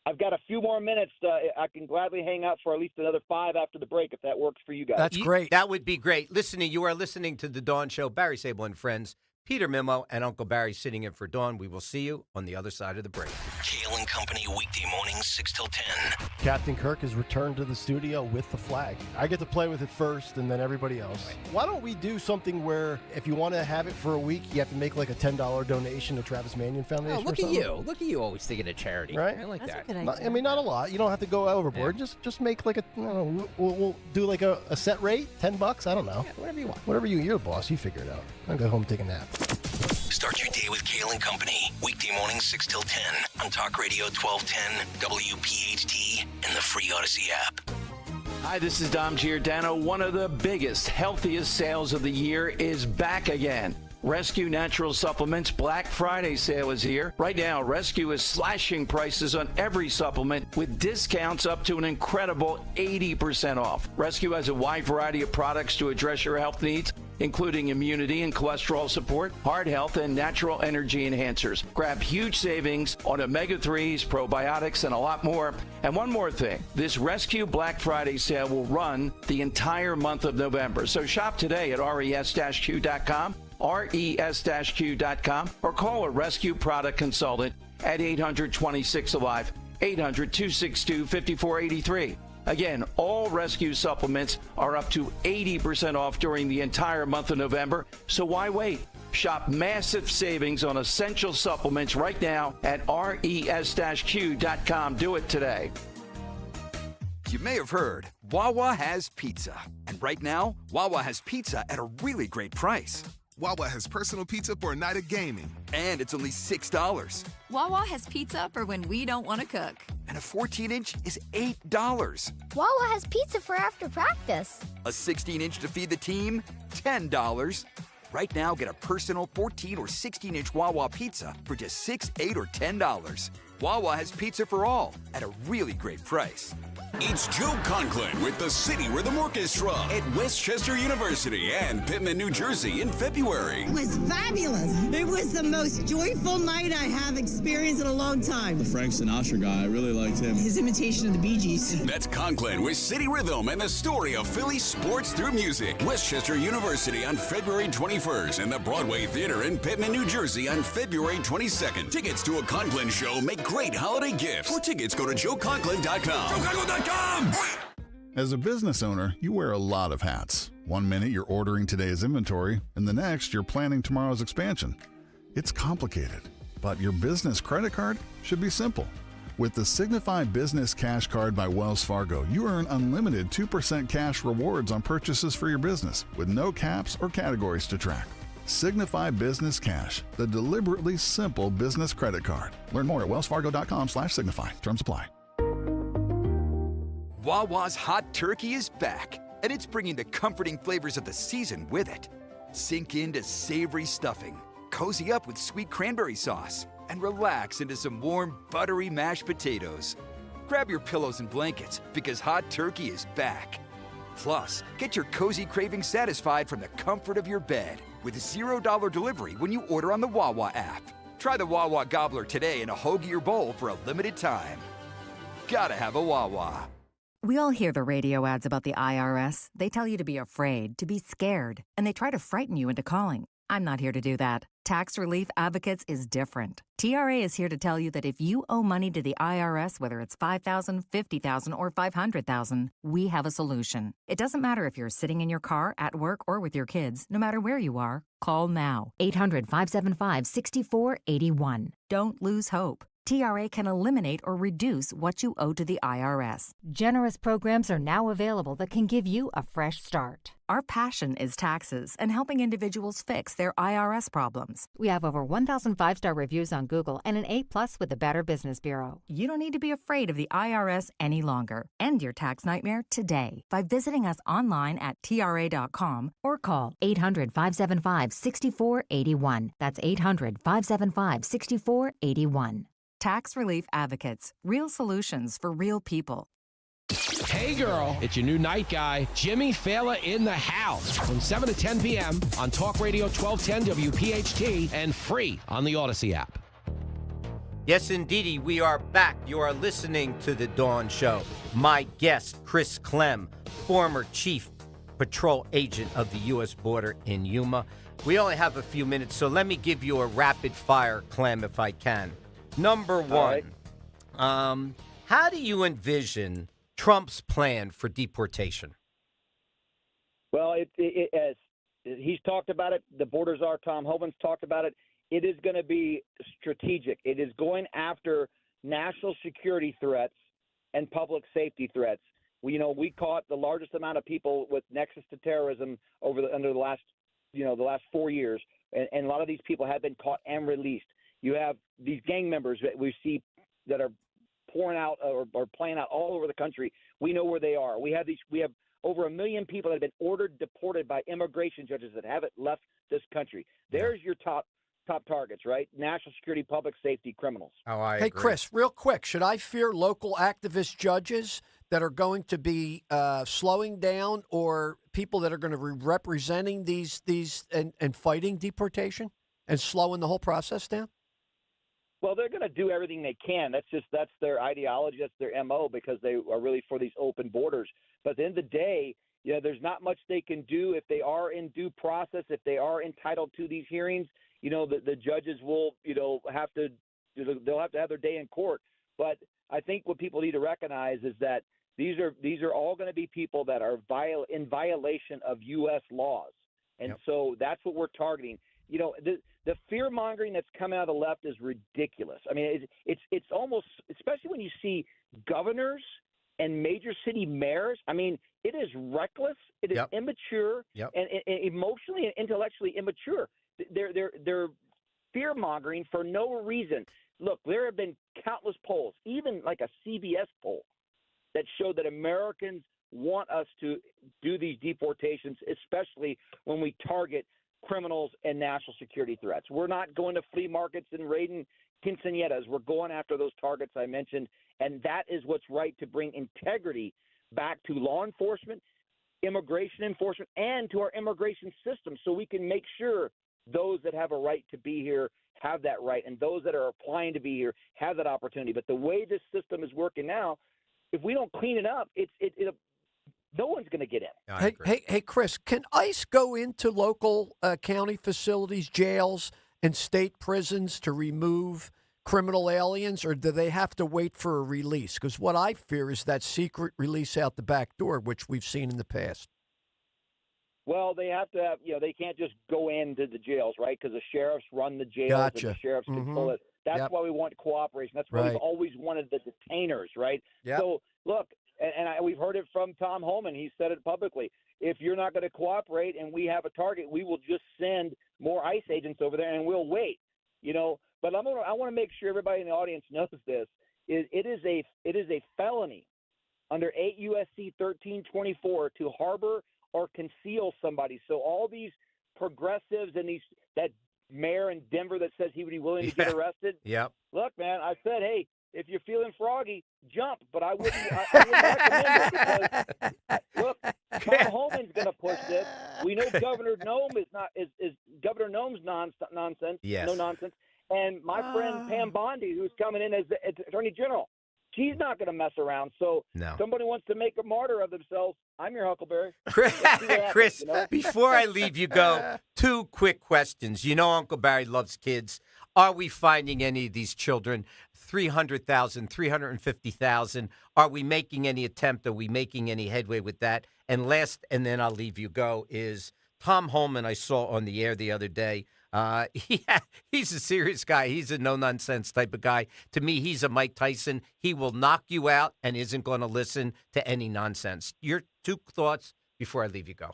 I've got a few more minutes. I can gladly hang out for at least another 5 after the break if that works for you guys. That's great. That would be great. You are listening to The Dawn Show. Barry Sable and friends. Peter Mimo and Uncle Barry sitting in for Dawn. We will see you on the other side of the break. Kale and Company, weekday mornings, 6 till 10. Captain Kirk has returned to the studio with the flag. I get to play with it first and then everybody else. Why don't we do something where if you want to have it for a week, you have to make like a $10 donation to Travis Mannion Foundation? Oh, look at you. Look at you always thinking of charity. Right? I like that. I mean, not a lot. You don't have to go overboard. Yeah. Just make like we'll do like a set rate, $10. I don't know. Yeah, whatever you want. Whatever you're the boss. You figure it out. I'll go home and take a nap. Start your day with Kale and Company. Weekday mornings 6 till 10 on Talk Radio 1210, WPHT, and the free Odyssey app. Hi, this is Dom Giordano. One of the biggest, healthiest sales of the year is back again. Rescue Natural Supplements Black Friday sale is here. Right now, Rescue is slashing prices on every supplement with discounts up to an incredible 80% off. Rescue has a wide variety of products to address your health needs, including immunity and cholesterol support, heart health, and natural energy enhancers. Grab huge savings on omega-3s, probiotics, and a lot more. And one more thing, this Rescue Black Friday sale will run the entire month of November. So shop today at res-q.com, res-q.com, or call a Rescue product consultant at 800-26-ALIVE, 800-262-5483. Again, all Rescue supplements are up to 80% off during the entire month of November, so why wait? Shop massive savings on essential supplements right now at res-q.com. Do it today. You may have heard, Wawa has pizza. And right now, Wawa has pizza at a really great price. Wawa has personal pizza for a night of gaming. And it's only $6. Wawa has pizza for when we don't want to cook. And a 14-inch is $8. Wawa has pizza for after practice. A 16-inch to feed the team, $10. Right now, get a personal 14 or 16-inch Wawa pizza for just $6, $8, or $10. Wawa has pizza for all at a really great price. It's Joe Conklin with the City Rhythm Orchestra at Westchester University and Pittman, New Jersey in February. It was fabulous. It was the most joyful night I have experienced in a long time. The Frank Sinatra guy, I really liked him. His imitation of the Bee Gees. That's Conklin with City Rhythm and the story of Philly sports through music. Westchester University on February 21st and the Broadway Theater in Pittman, New Jersey on February 22nd. Tickets to a Conklin show make great holiday gifts. For tickets, go to joeconklin.com. JoeConklin.com! As a business owner, you wear a lot of hats. One minute you're ordering today's inventory, and the next you're planning tomorrow's expansion. It's complicated. But your business credit card should be simple. With the Signify Business Cash Card by Wells Fargo, you earn unlimited 2% cash rewards on purchases for your business with no caps or categories to track. Signify Business Cash, the deliberately simple business credit card. Learn more at wellsfargo.com/signify. Terms apply. Wawa's hot turkey is back, and it's bringing the comforting flavors of the season with it. Sink into savory stuffing, cozy up with sweet cranberry sauce, and relax into some warm, buttery mashed potatoes. Grab your pillows and blankets because hot turkey is back. Plus, get your cozy cravings satisfied from the comfort of your bed with $0 delivery when you order on the Wawa app. Try the Wawa Gobbler today in a hoagie or bowl for a limited time. Gotta have a Wawa. We all hear the radio ads about the IRS. They tell you to be afraid, to be scared, and they try to frighten you into calling. I'm not here to do that. Tax Relief Advocates is different. TRA is here to tell you that if you owe money to the IRS, whether it's $5,000, $50,000, or $500,000, we have a solution. It doesn't matter if you're sitting in your car, at work, or with your kids. No matter where you are, call now. 800-575-6481. Don't lose hope. TRA can eliminate or reduce what you owe to the IRS. Generous programs are now available that can give you a fresh start. Our passion is taxes and helping individuals fix their IRS problems. We have over 1,000 5-star reviews on Google and an A+ with the Better Business Bureau. You don't need to be afraid of the IRS any longer. End your tax nightmare today by visiting us online at TRA.com or call 800-575-6481. That's 800-575-6481. Tax Relief Advocates. Real solutions for real people. Hey girl, it's your new night guy, Jimmy Fallon in the house from 7 to 10 p.m. on Talk Radio 1210 WPHT and free on the Odyssey app. Yes, indeedy, we are back. You are listening to The Dawn Show. My guest, Chris Clem, former Chief Patrol Agent of the U.S. Border in Yuma. We only have a few minutes, so let me give you a rapid fire, Clem, if I can. Number one, how do you envision Trump's plan for deportation? Well, as he's talked about it, the border czar Tom Homan's talked about it. It is going to be strategic. It is going after national security threats and public safety threats. We caught the largest amount of people with nexus to terrorism under the last 4 years, and a lot of these people have been caught and released. You have these gang members that we see that are pouring out or playing out all over the country. We know where they are. We have over 1 million people that have been ordered deported by immigration judges that haven't left this country. There's your top targets, right? National security, public safety, criminals. Oh, I Hey, agree. Chris, real quick, should I fear local activist judges that are going to be slowing down, or people that are going to be representing these and fighting deportation and slowing the whole process down? Well, they're going to do everything they can. That's their ideology. That's their MO, because they are really for these open borders. But at the end of the day, there's not much they can do if they are in due process, if they are entitled to these hearings. The judges will, they'll have to have their day in court. But I think what people need to recognize is that these are all going to be people that are in violation of U.S. laws, and so that's what we're targeting. The fear mongering that's coming out of the left is ridiculous. I mean, it's almost, especially when you see governors and major city mayors. I mean, it is reckless. It is immature and emotionally and intellectually immature. They're fear mongering for no reason. Look, there have been countless polls, even like a CBS poll, that showed that Americans want us to do these deportations, especially when we target criminals and national security threats. We're not going to flea markets and raiding quinceañeras. We're going after those targets I mentioned, and that is what's right to bring integrity back to law enforcement, immigration enforcement, and to our immigration system, so we can make sure those that have a right to be here have that right, and those that are applying to be here have that opportunity. But the way this system is working now, if we don't clean it up, no one's going to get in. Hey, Chris, can ICE go into local county facilities, jails, and state prisons to remove criminal aliens, or do they have to wait for a release? Because what I fear is that secret release out the back door, which we've seen in the past. Well, they have to have, they can't just go into the jails, right? Because the sheriffs run the jails Gotcha. and the sheriffs control it. That's why we want cooperation. That's why we've always wanted the detainers, right? Yep. So, look, we've heard it from Tom Holman. He said it publicly. If you're not going to cooperate and we have a target, we will just send more ICE agents over there and we'll wait. But I want to make sure everybody in the audience knows this. It is a felony under 8 U.S.C. 1324 to harbor or conceal somebody. So all these progressives and that mayor in Denver that says he would be willing to get arrested. Yep. Look, man, I said, hey, if you're feeling froggy, jump. But I wouldn't recommend it because, look, Tom Holman's going to push this. We know Governor Nome is Governor Nome's nonsense. Yes. No nonsense. And my friend Pam Bondi, who's coming in as the Attorney General, she's not going to mess around. So somebody wants to make a martyr of themselves. I'm your Huckleberry. Chris, before I leave you go, 2 quick questions. You know Uncle Barry loves kids. Are we finding any of these children? 300,000, 350,000. Are we making any attempt? Are we making any headway with that? And last, and then I'll leave you go, is Tom Holman I saw on the air the other day. He's a serious guy. He's a no-nonsense type of guy. To me, he's a Mike Tyson. He will knock you out and isn't going to listen to any nonsense. Your 2 thoughts before I leave you go.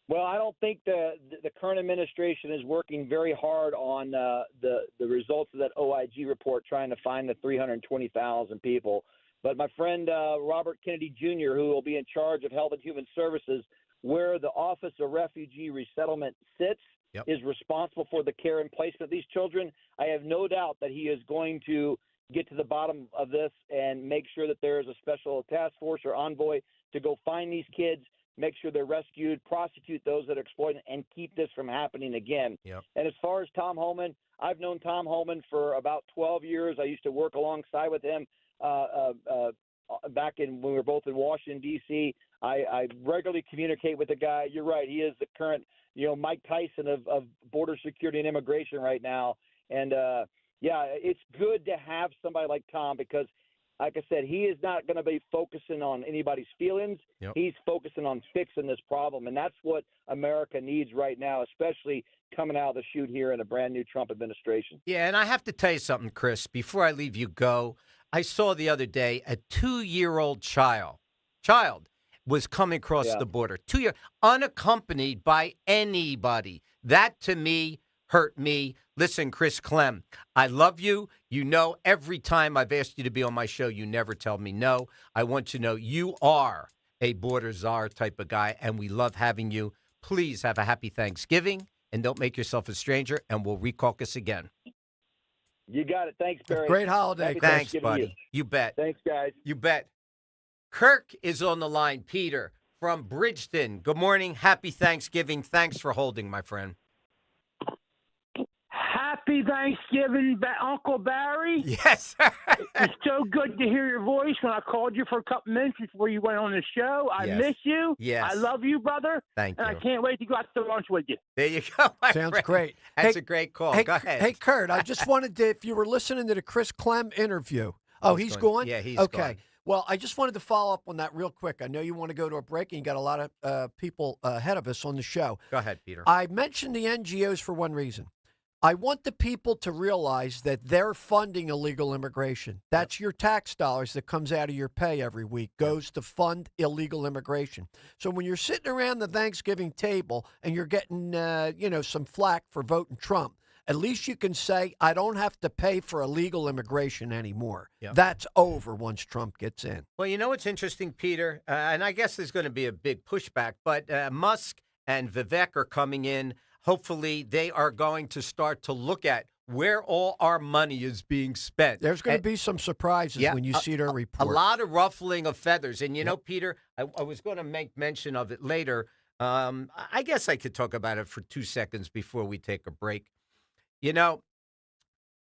Well, I don't think the current administration is working very hard on the results of that OIG report trying to find the 320,000 people. But my friend Robert Kennedy Jr., who will be in charge of Health and Human Services, where the Office of Refugee Resettlement sits, is responsible for the care and placement of these children. I have no doubt that he is going to get to the bottom of this and make sure that there is a special task force or envoy to go find these kids, make sure they're rescued, prosecute those that are exploiting, and keep this from happening again. And as far as Tom Holman, I've known Tom Holman for about 12 years. I used to work alongside with him back when we were both in Washington, D.C. I regularly communicate with the guy. You're right. He is the current Mike Tyson of border security and immigration right now. And, it's good to have somebody like Tom because, like I said, he is not going to be focusing on anybody's feelings. He's focusing on fixing this problem. And that's what America needs right now, especially coming out of the chute here in a brand new Trump administration. Yeah, and I have to tell you something, Chris, before I leave you go. I saw the other day a 2-year-old child was coming across the border, 2 years, unaccompanied by anybody. That, to me, hurt me. Listen, Chris Clem, I love you. You know, every time I've asked you to be on my show, you never tell me no. I want you to know you are a border czar type of guy, and we love having you. Please have a happy Thanksgiving, and don't make yourself a stranger, and we'll recaucus again. You got it. Thanks, Barry. Great holiday. Happy Thanks, Thanksgiving to buddy. You bet. Thanks, guys. You bet. Kirk is on the line. Peter from Bridgeton. Good morning. Happy Thanksgiving. Thanks for holding, my friend. Happy Thanksgiving, Uncle Barry. Yes, sir. It's so good to hear your voice when I called you for a couple minutes before you went on the show. I miss you. Yes. I love you, brother. Thank and you. I can't wait to go out to lunch with you. There you go, my Sounds friend. great. That's a great call. Go ahead. Hey, Kurt, I just wanted to, if you were listening to the Chris Clem interview. Oh, he's gone? Yeah, he's okay. gone. Well, I just wanted to follow up on that real quick. I know you want to go to a break, and you got a lot of people ahead of us on the show. Go ahead, Peter. I mentioned the NGOs for one reason. I want the people to realize that they're funding illegal immigration. That's your tax dollars that comes out of your pay every week, goes to fund illegal immigration. So when you're sitting around the Thanksgiving table and you're getting, some flack for voting Trump, at least you can say, I don't have to pay for illegal immigration anymore. That's over once Trump gets in. Well, you know what's interesting, Peter, and I guess there's going to be a big pushback, but Musk and Vivek are coming in. Hopefully, they are going to start to look at where all our money is being spent. There's going to be some surprises when you see their report. A lot of ruffling of feathers. And, Peter, I was going to make mention of it later. I guess I could talk about it for 2 seconds before we take a break.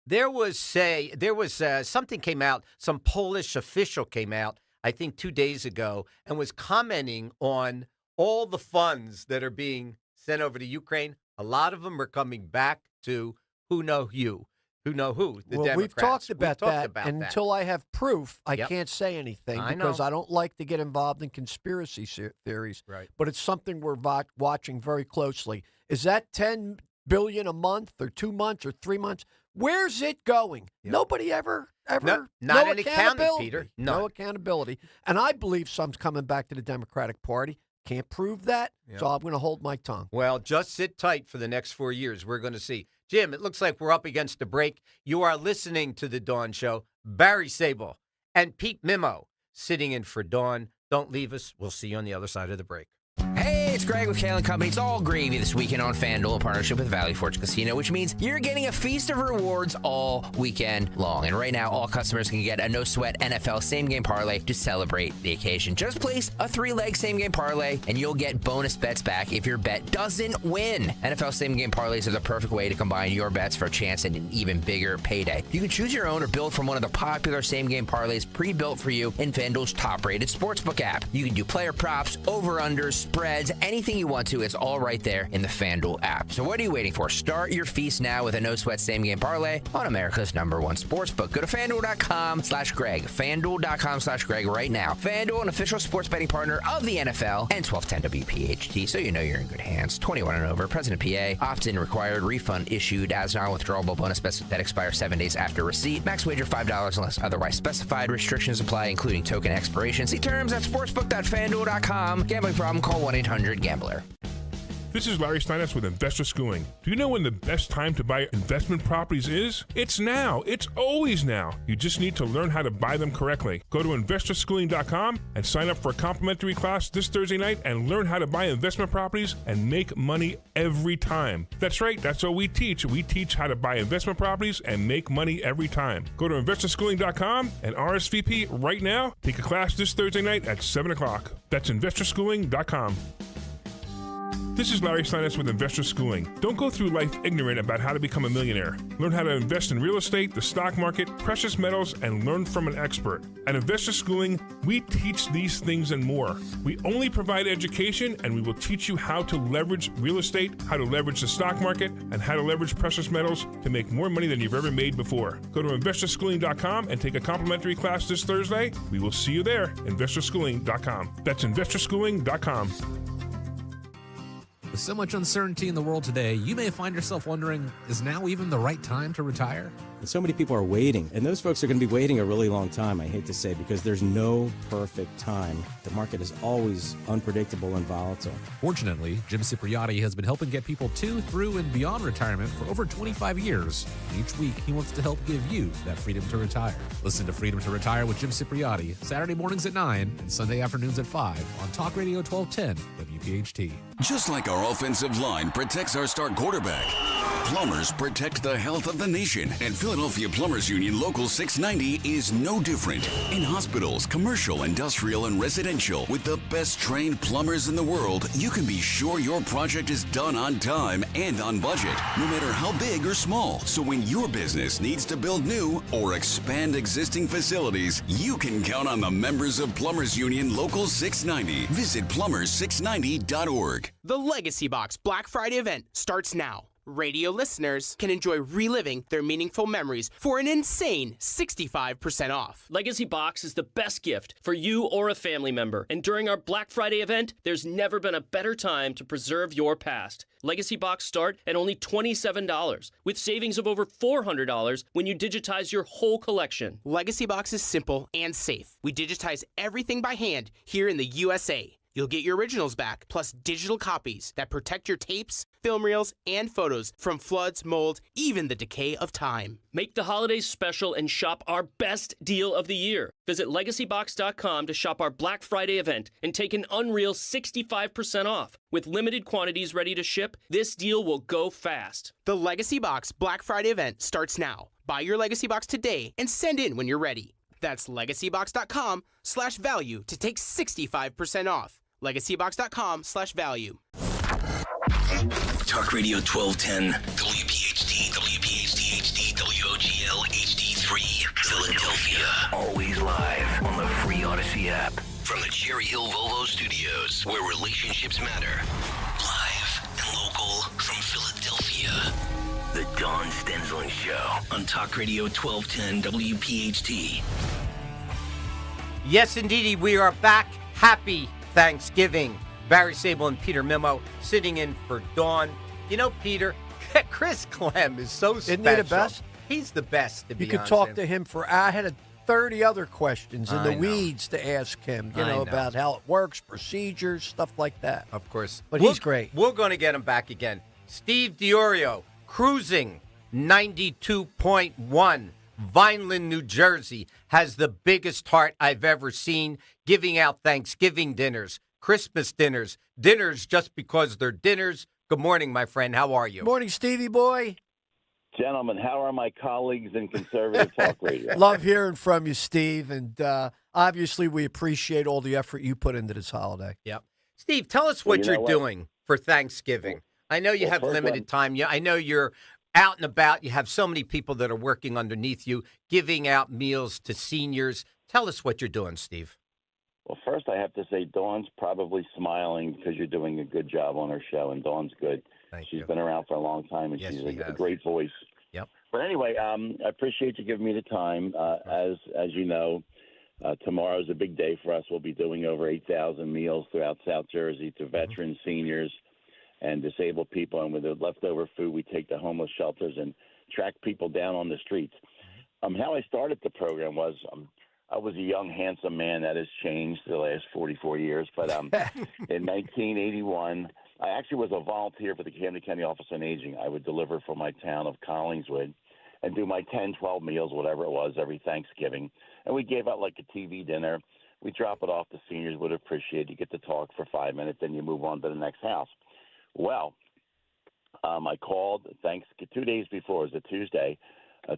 There was something came out, some Polish official came out, I think 2 days ago, and was commenting on all the funds that are being sent over to Ukraine. A lot of them are coming back to who know who, the Democrats. We've talked about that, and that. Until I have proof, I can't say anything because know. I don't like to get involved in conspiracy theories. Right. But it's something we're watching very closely. Is that $10 billion a month or 2 months or 3 months. Where's it going? Nobody ever. Not no an accountant, Peter. No accountability. And I believe some's coming back to the Democratic Party. Can't prove that, so I'm going to hold my tongue. Well, just sit tight for the next 4 years. We're going to see. Jim, it looks like we're up against the break. You are listening to The Dawn Show. Barry Sable and Pete Mimo sitting in for Dawn. Don't leave us. We'll see you on the other side of the break. Hey, it's Greg with Kalen Company. It's all gravy this weekend on FanDuel in partnership with Valley Forge Casino, which means you're getting a feast of rewards all weekend long. And right now, all customers can get a no-sweat NFL same-game parlay to celebrate the occasion. Just place a 3-leg same-game parlay, and you'll get bonus bets back if your bet doesn't win. NFL same-game parlays are the perfect way to combine your bets for a chance at an even bigger payday. You can choose your own or build from one of the popular same-game parlays pre-built for you in FanDuel's top-rated sportsbook app. You can do player props, over-unders, spreads, anything you want to. It's all right there in the FanDuel app. So what are you waiting for? Start your feast now with a no-sweat same-game parlay on America's #1 sportsbook. Go to FanDuel.com/Greg. FanDuel.com/Greg right now. FanDuel, an official sports betting partner of the NFL and 1210 WPHT, so you know you're in good hands. 21 and over. Present in PA. Opt-in required. Refund issued as non-withdrawable bonus bets that expire 7 days after receipt. Max wager $5 unless otherwise specified. Restrictions apply, including token expiration. See terms at sportsbook.fanduel.com. Gambling problem? Call 1-800-GAMBLER. This is Larry Steinitz with Investor Schooling. Do you know when the best time to buy investment properties is? It's now. It's always now. You just need to learn how to buy them correctly. Go to investorschooling.com and sign up for a complimentary class this Thursday night and learn how to buy investment properties and make money every time. That's right. That's what we teach. We teach how to buy investment properties and make money every time. Go to investorschooling.com and RSVP right now. Take a class this Thursday night at 7 o'clock. That's investorschooling.com. This is Larry Steinitz with Investor Schooling. Don't go through life ignorant about how to become a millionaire. Learn how to invest in real estate, the stock market, precious metals, and learn from an expert. At Investor Schooling, we teach these things and more. We only provide education, and we will teach you how to leverage real estate, how to leverage the stock market, and how to leverage precious metals to make more money than you've ever made before. Go to investorschooling.com and take a complimentary class this Thursday. We will see you there, investorschooling.com. That's investorschooling.com. With so much uncertainty in the world today, you may find yourself wondering, is now even the right time to retire? And so many people are waiting, and those folks are going to be waiting a really long time, I hate to say, because there's no perfect time. The market is always unpredictable and volatile. Fortunately, Jim Cipriotti has been helping get people to, through, and beyond retirement for over 25 years. And each week, he wants to help give you that freedom to retire. Listen to Freedom to Retire with Jim Cipriotti, Saturday mornings at 9 and Sunday afternoons at 5 on Talk Radio 1210 WPHT. Just like our offensive line protects our star quarterback, plumbers protect the health of the nation. And Philadelphia Plumbers Union Local 690 is no different. In hospitals, commercial, industrial, and residential, with the best trained plumbers in the world, you can be sure your project is done on time and on budget, no matter how big or small. So when your business needs to build new or expand existing facilities, you can count on the members of Plumbers Union Local 690. Visit plumber690.org. The Legacy Box Black Friday event starts now. Radio listeners can enjoy reliving their meaningful memories for an insane 65% off. Legacy Box is the best gift for you or a family member. And during our Black Friday event, there's never been a better time to preserve your past. Legacy Box start at only $27, with savings of over $400 when you digitize your whole collection. Legacy Box is simple and safe. We digitize everything by hand here in the USA. You'll get your originals back, plus digital copies that protect your tapes, film reels, and photos from floods, mold, even the decay of time. Make the holidays special and shop our best deal of the year. Visit LegacyBox.com to shop our Black Friday event and take an unreal 65% off. With limited quantities ready to ship, this deal will go fast. The Legacy Box Black Friday event starts now. Buy your Legacy Box today and send in when you're ready. That's LegacyBox.com/value to take 65% off. LegacyBox.com/value. Talk Radio 1210, WPHT, WPHT-HD, WOGL HD3, Philadelphia. Always live on the free Odyssey app. From the Cherry Hill Volvo Studios, where relationships matter. Live and local from Philadelphia. The Dawn Stensland Show on Talk Radio 1210 WPHT. Yes, indeedy, we are back. Happy Thanksgiving. Barry Sable and Peter Mimo sitting in for Dawn. You know, Peter, Chris Clem is so special. Isn't he the best? He's the best, to be You could honest. talk to him for. I had 30 other questions in I the know. weeds to ask him. I know. About how it works, procedures, stuff like that. Of course. But he's great. We're going to get him back again. Steve Diorio, cruising 92.1. Vineland, New Jersey, has the biggest heart I've ever seen, giving out Thanksgiving dinners, Christmas dinners, dinners just because they're dinners. Good morning, my friend. How are you? Morning, Stevie boy. Gentlemen, how are my colleagues in conservative talk radio? Love hearing from you, Steve. And obviously, we appreciate all the effort you put into this holiday. Yep. Steve, tell us what Well, you know you're what? doing for Thanksgiving. I know you Well, have first limited time. I know you're out and about. You have so many people that are working underneath you, giving out meals to seniors. Tell us what you're doing, Steve. Well, first I have to say Dawn's probably smiling because you're doing a good job on her show, and Dawn's good. She's been around for a long time, and Yes, she's she a has. great voice. Yep. But anyway, I appreciate you giving me the time. As you know, tomorrow's a big day for us. We'll be doing over 8,000 meals throughout South Jersey to veterans, seniors, and disabled people. And with the leftover food, we take to homeless shelters and track people down on the streets. How I started the program was I was a young, handsome man. That has changed the last 44 years. But in 1981, I actually was a volunteer for the Camden County Office on Aging. I would deliver for my town of Collingswood and do my 10, 12 meals, whatever it was, every Thanksgiving. And we gave out like a TV dinner. We drop it off. The seniors would appreciate it. You get to talk for 5 minutes, then you move on to the next house. Well, I called 2 days before. It was a Tuesday.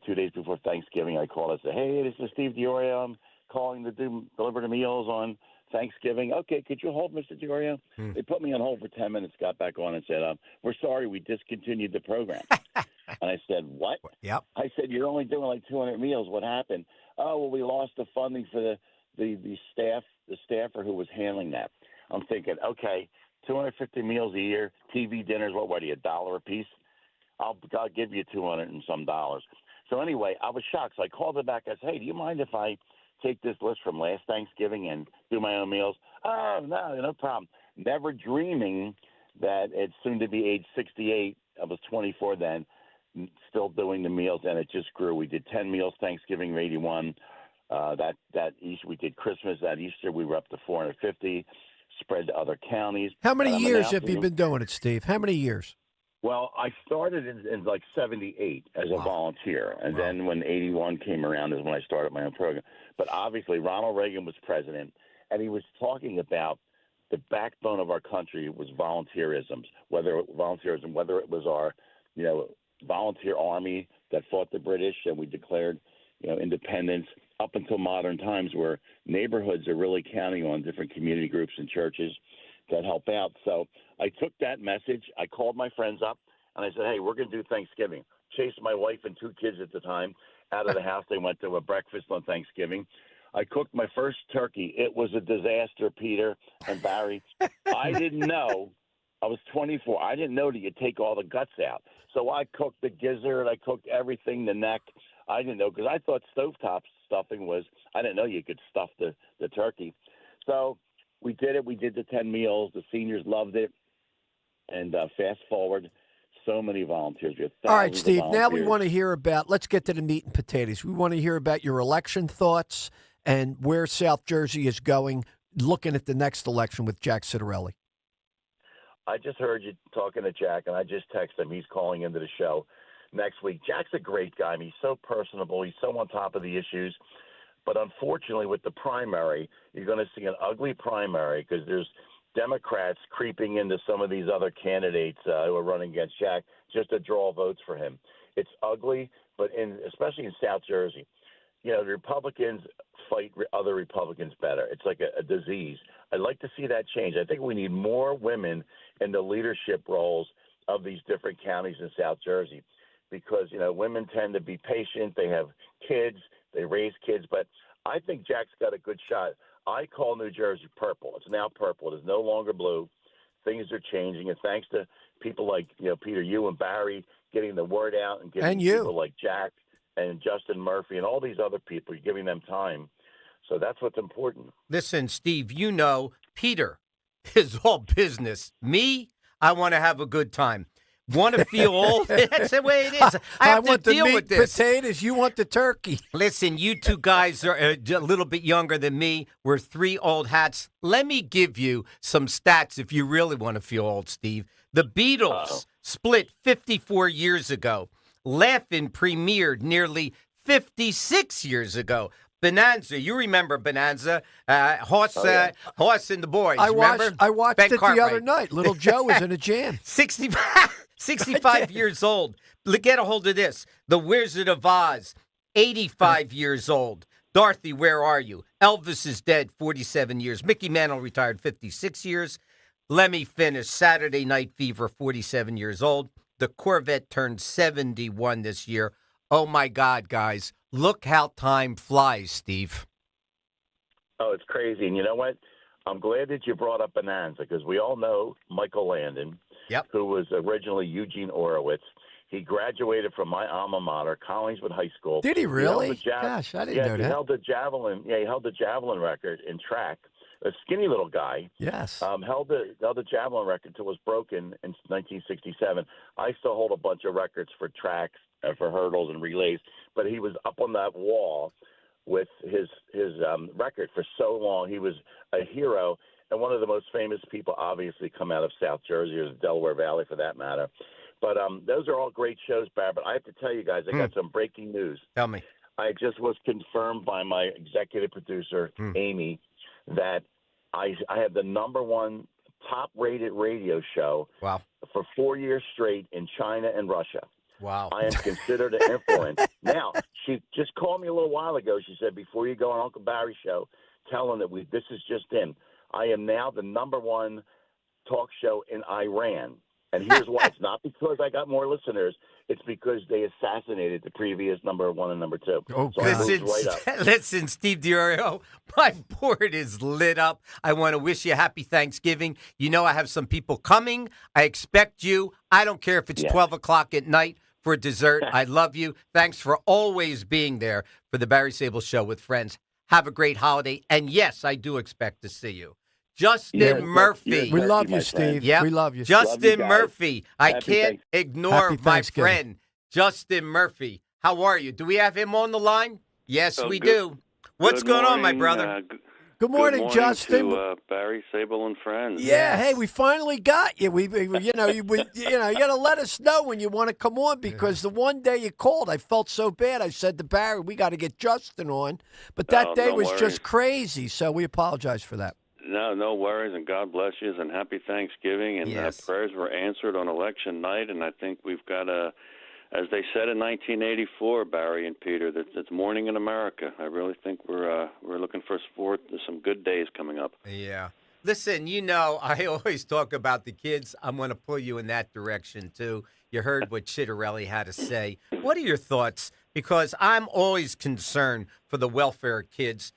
2 days before Thanksgiving, I called and said, "Hey, this is Steve Diorio. I'm calling to deliver the meals on Thanksgiving." "Okay, could you hold, Mr. Diorio?" They put me on hold for 10 minutes, got back on and said, "We're sorry, we discontinued the program." And I said, "What?" Yep. I said, "You're only doing like 200 meals. What happened?" "Oh, well, we lost the funding for the staffer who was handling that." I'm thinking, okay, 250 meals a year, TV dinners, what were they, $1 a piece? I'll give you 200 and some dollars. So anyway, I was shocked. So I called her back. I said, "Hey, do you mind if I take this list from last Thanksgiving and do my own meals?" "Oh, no problem." Never dreaming that it's soon to be age 68. I was 24 then, still doing the meals, and it just grew. We did 10 meals Thanksgiving, 81. That Easter, we did Christmas. That Easter, we were up to 450, spread to other counties. How many And I'm years have you announcing- been doing it, Steve? How many years? Well, I started in like 78 as a volunteer, and then when 81 came around is when I started my own program. But obviously, Ronald Reagan was president, and he was talking about the backbone of our country was volunteerism, whether it was our, volunteer army that fought the British, and we declared, independence, up until modern times where neighborhoods are really counting on different community groups and churches that help out. So I took that message. I called my friends up, and I said, "Hey, we're going to do Thanksgiving." Chased my wife and 2 kids at the time out of the house. They went to a breakfast on Thanksgiving. I cooked my first turkey. It was a disaster, Peter and Barry. I didn't know. I was 24. I didn't know that you take all the guts out. So I cooked the gizzard. I cooked everything, the neck. I didn't know because I thought stovetop stuffing was – I didn't know you could stuff the turkey. So we did it. We did the 10 meals. The seniors loved it. And fast forward, so many volunteers. We have All right, thousands of Steve, now we volunteers. want to hear about – let's get to the meat and potatoes. We want to hear about your election thoughts and where South Jersey is going, looking at the next election with Jack Citarelli. I just heard you talking to Jack, and I just texted him. He's calling into the show next week. Jack's a great guy. I mean, he's so personable. He's so on top of the issues. But unfortunately, with the primary, you're going to see an ugly primary because there's Democrats creeping into some of these other candidates who are running against Jack just to draw votes for him. It's ugly, but especially in South Jersey, the Republicans fight other Republicans better. It's like a disease. I'd like to see that change. I think we need more women in the leadership roles of these different counties in South Jersey because, women tend to be patient. They have kids. They raise kids. But I think Jack's got a good shot. I call New Jersey purple. It's now purple. It is no longer blue. Things are changing. And thanks to people like, Peter, you and Barry getting the word out and getting people like Jack and Justin Murphy and all these other people, you're giving them time. So that's what's important. Listen, Steve, Peter is all business. Me, I want to have a good time. Want to feel old? That's the way it is. I have want to deal the meat with this. potatoes. You want the turkey. Listen, you two guys are a little bit younger than me. We're three old hats. Let me give you some stats if you really want to feel old, Steve. The Beatles split 54 years ago. Laugh-In premiered nearly 56 years ago. Bonanza, you remember Bonanza? Horse and the Boys. I remember? watched Ben it the Cartwright. other night. Little Joe was in a jam. 65 years old. Get a hold of this. The Wizard of Oz, 85 years old. Dorothy, where are you? Elvis is dead, 47 years. Mickey Mantle retired, 56 years. Let me finish. Saturday Night Fever, 47 years old. The Corvette turned 71 this year. Oh, my God, guys. Look how time flies, Steve. Oh, it's crazy. And you know what? I'm glad that you brought up Bonanza because we all know Michael Landon, who was originally Eugene Orowitz. He graduated from my alma mater, Collingswood High School. Did he really? Gosh, I didn't know that. He held the javelin. Yeah, he held the javelin record in track. A skinny little guy. Yes. Held the javelin record until it was broken in 1967. I still hold a bunch of records for tracks, for hurdles and relays. But he was up on that wall with his record for so long. He was a hero and one of the most famous people, obviously, come out of South Jersey or the Delaware Valley, for that matter. But those are all great shows, Barry. But I have to tell you guys, I got some breaking news. Tell me. I just was confirmed by my executive producer, Amy, that I have the number one top-rated radio show for 4 years straight in China and Russia. Wow. I am considered an influence. Now, she just called me a little while ago. She said, before you go on Uncle Barry's show, tell him that this is just in. I am now the number one talk show in Iran. And here's why. It's not because I got more listeners. It's because they assassinated the previous number one and number two. Oh, so I moved right up. Listen, Steve DiOrio, my board is lit up. I want to wish you a happy Thanksgiving. You know I have some people coming. I expect you. I don't care if it's 12 o'clock at night for dessert. I love you. Thanks for always being there for the Barry Sable Show with friends. Have a great holiday. And yes, I do expect to see you. Justin Murphy. We love you, Steve. Yep. We love you. Justin Love you Murphy. I can't ignore Happy my Thanksgiving. friend, Justin Murphy. How are you? Do we have him on the line? Yes, we do. What's going on, my brother? Good morning, Justin. To, Barry, Sable, and friends. Yeah, hey, we finally got you. We you got to let us know when you want to come on because the one day you called, I felt so bad. I said to Barry, we got to get Justin on, but that day was just crazy. So we apologize for that. No worries, and God bless you, and happy Thanksgiving. And prayers were answered on election night, and I think we've got as they said in 1984, Barry and Peter, that it's morning in America. I really think we're looking for some good days coming up. Yeah. Listen, I always talk about the kids. I'm going to pull you in that direction, too. You heard what Chitterelli had to say. What are your thoughts? Because I'm always concerned for the welfare of kids.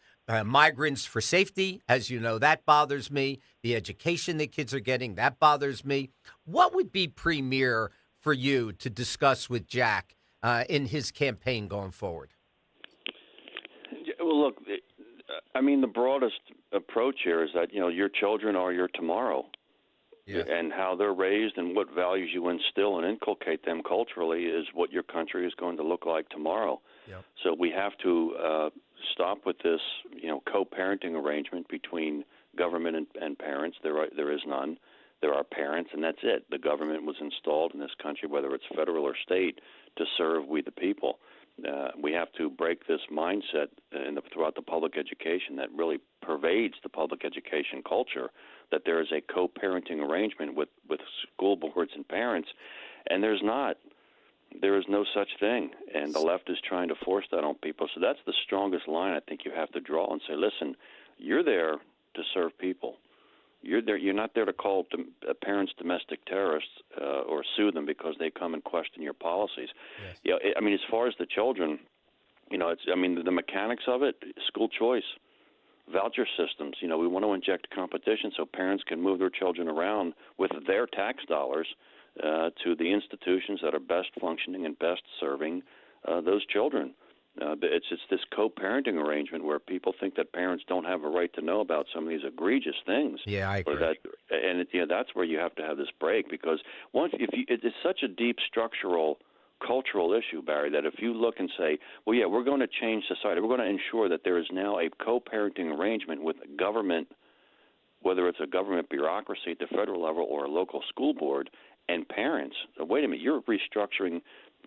Migrants for safety, as you know, that bothers me. The education that kids are getting, that bothers me. What would be premier for you to discuss with Jack in his campaign going forward? Well, look, I mean, the broadest approach here is that, your children are your tomorrow. Yeah. And how they're raised and what values you instill and inculcate them culturally is what your country is going to look like tomorrow. Yep. So we have to stop with this, co-parenting arrangement between government and parents. There is none. There are parents, and that's it. The government was installed in this country, whether it's federal or state, to serve we the people. We have to break this mindset throughout the public education that really pervades the public education culture, that there is a co-parenting arrangement with school boards and parents, and there's not. There is no such thing, and the left is trying to force that on people. So that's the strongest line I think you have to draw and say, listen, you're there to serve people. You're there. You're not there to call parents domestic terrorists or sue them because they come and question your policies. Yes. As far as the children, the mechanics of it, school choice, voucher systems. We want to inject competition so parents can move their children around with their tax dollars to the institutions that are best functioning and best serving those children. It's this co-parenting arrangement where people think that parents don't have a right to know about some of these egregious things. Yeah, I agree. Or that And that's where you have to have this break, because it's such a deep structural cultural issue, Barry, that if you look and say, well, yeah, we're going to change society, we're going to ensure that there is now a co-parenting arrangement with government, whether it's a government bureaucracy at the federal level or a local school board, and parents. Wait a minute, you're restructuring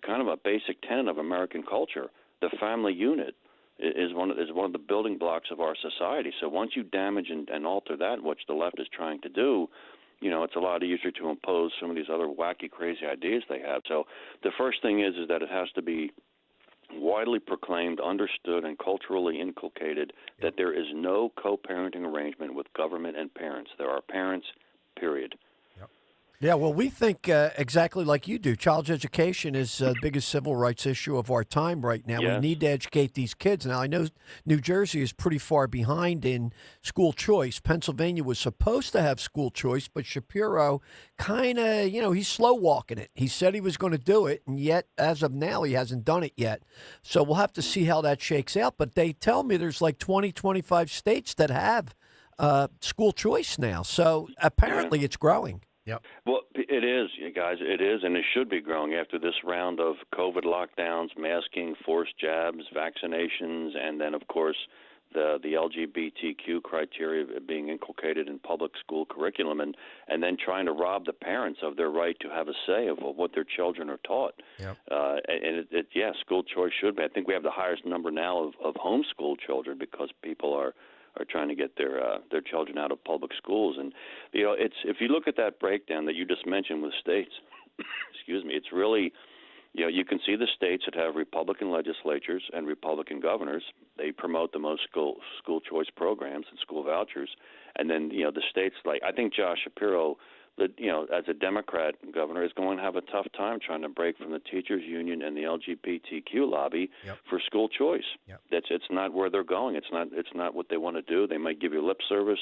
kind of a basic tenet of American culture. The family unit is one of the building blocks of our society. So once you damage and alter that, which the left is trying to do, it's a lot easier to impose some of these other wacky, crazy ideas they have. So the first thing is that it has to be widely proclaimed, understood, and culturally inculcated that there is no co-parenting arrangement with government and parents. There are parents, period. Yeah, well, we think exactly like you do. Child education is the biggest civil rights issue of our time right now. Yes. We need to educate these kids. Now, I know New Jersey is pretty far behind in school choice. Pennsylvania was supposed to have school choice, but Shapiro kind of, he's slow walking it. He said he was going to do it, and yet, as of now, he hasn't done it yet. So we'll have to see how that shakes out. But they tell me there's like 20, 25 states that have school choice now. So apparently it's growing. Yep. Well, it is, you guys. It is, and it should be growing after this round of COVID lockdowns, masking, forced jabs, vaccinations, and then, of course, the LGBTQ criteria being inculcated in public school curriculum, and then trying to rob the parents of their right to have a say of what their children are taught. Yep. And school choice should be. I think we have the highest number now of homeschool children because people are trying to get their children out of public schools. And it's, if you look at that breakdown that you just mentioned with states, excuse me, it's really, you can see the states that have Republican legislatures and Republican governors. They promote the most school choice programs and school vouchers. And then the states, like, I think Josh Shapiro, as a Democrat governor, is going to have a tough time trying to break from the teachers union and the LGBTQ lobby for school choice. Yep. It's not where they're going. It's not what they want to do. They might give you lip service.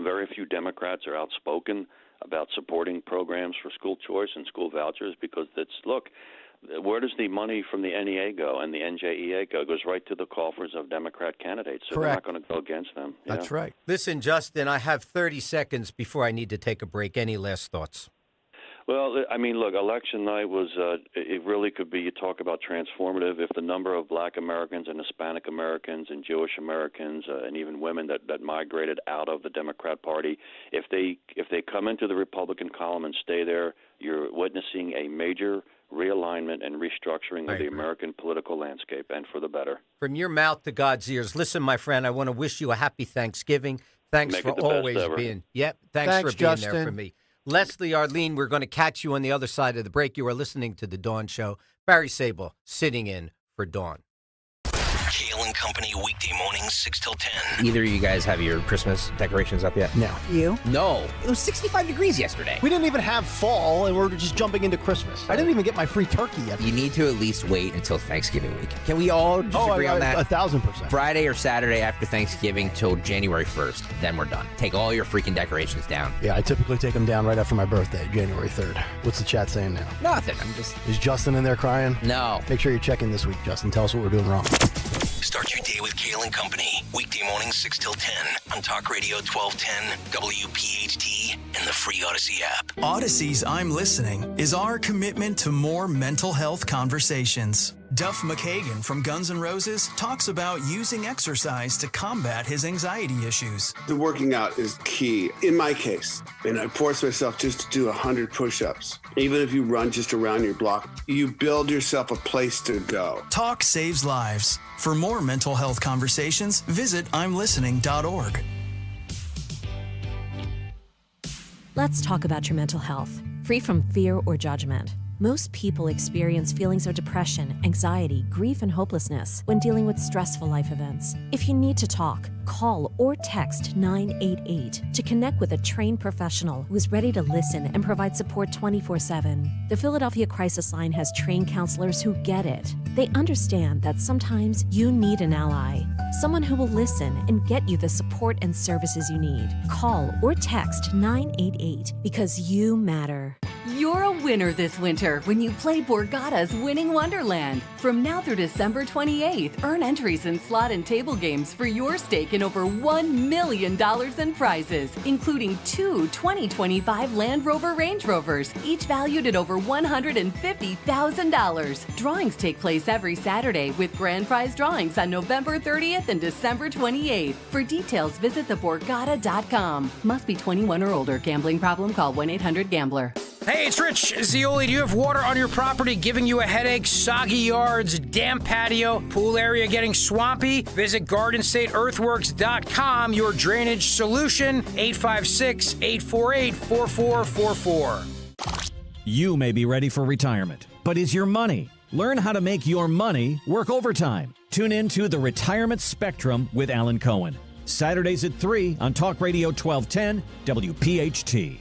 Very few Democrats are outspoken about supporting programs for school choice and school vouchers because where does the money from the NEA go and the NJEA go? It goes right to the coffers of Democrat candidates, so Correct. They're not going to go against them. That's right. Listen, Justin, I have 30 seconds before I need to take a break. Any last thoughts? Well, I mean, look, election night was, it really could be, you talk about transformative. If the number of black Americans and Hispanic Americans and Jewish Americans and even women that migrated out of the Democrat Party, if they come into the Republican column and stay there, you're witnessing a major realignment and restructuring of the American political landscape, and for the better. From your mouth to God's ears. Listen, my friend, I want to wish you a happy Thanksgiving. Thanks for always being. Yep. Thanks for being Justin. there for me. Leslie, Arlene, we're going to catch you on the other side of the break. You are listening to The Dawn Show. Barry Sable sitting in for Dawn. Kale and Company, weekday mornings, 6 till 10. Either of you guys have your Christmas decorations up yet? No. You? No. It was 65 degrees yesterday. We didn't even have fall, and we're just jumping into Christmas. I didn't even get my free turkey yet. You need to at least wait until Thanksgiving week. Can we all just agree on that? 1,000%. Friday or Saturday after Thanksgiving till January 1st. Then we're done. Take all your freaking decorations down. Yeah, I typically take them down right after my birthday, January 3rd. What's the chat saying now? Nothing. Is Justin in there crying? No. Make sure you check in this week, Justin. Tell us what we're doing wrong. Start your day with Kale and Company. Weekday mornings 6 till 10 on Talk Radio 1210, WPHT, and the free Odyssey app. Odyssey's I'm Listening is our commitment to more mental health conversations. Duff McKagan from Guns N' Roses talks about using exercise to combat his anxiety issues. The working out is key in my case, and I force myself just to do 100 push-ups. Even if you run just around your block, you build yourself a place to go. Talk saves lives. For more mental health conversations, visit imlistening.org. Let's talk about your mental health, free from fear or judgment. Most people experience feelings of depression, anxiety, grief, and hopelessness when dealing with stressful life events. If you need to talk, call or text 988 to connect with a trained professional who is ready to listen and provide support 24/7. The Philadelphia Crisis Line has trained counselors who get it. They understand that sometimes you need an ally, someone who will listen and get you the support and services you need. Call or text 988 because you matter. You're a winner this winter when you play Borgata's Winning Wonderland. From now through December 28th, earn entries in slot and table games for your stake in over $1 million in prizes, including 2 2025 Land Rover Range Rovers, each valued at over $150,000. Drawings take place every Saturday with grand prize drawings on November 30th and December 28th. For details, visit theborgata.com. Must be 21 or older. Gambling problem? Call 1-800-GAMBLER. Hey, it's Rich Zioli. Do you have water on your property giving you a headache, soggy yards, damp patio, pool area getting swampy? Visit GardenStateEarthworks.com, your drainage solution, 856-848-4444. You may be ready for retirement, but is your money? Learn how to make your money work overtime. Tune in to The Retirement Spectrum with Alan Cohen. Saturdays at 3 on Talk Radio 1210 WPHT.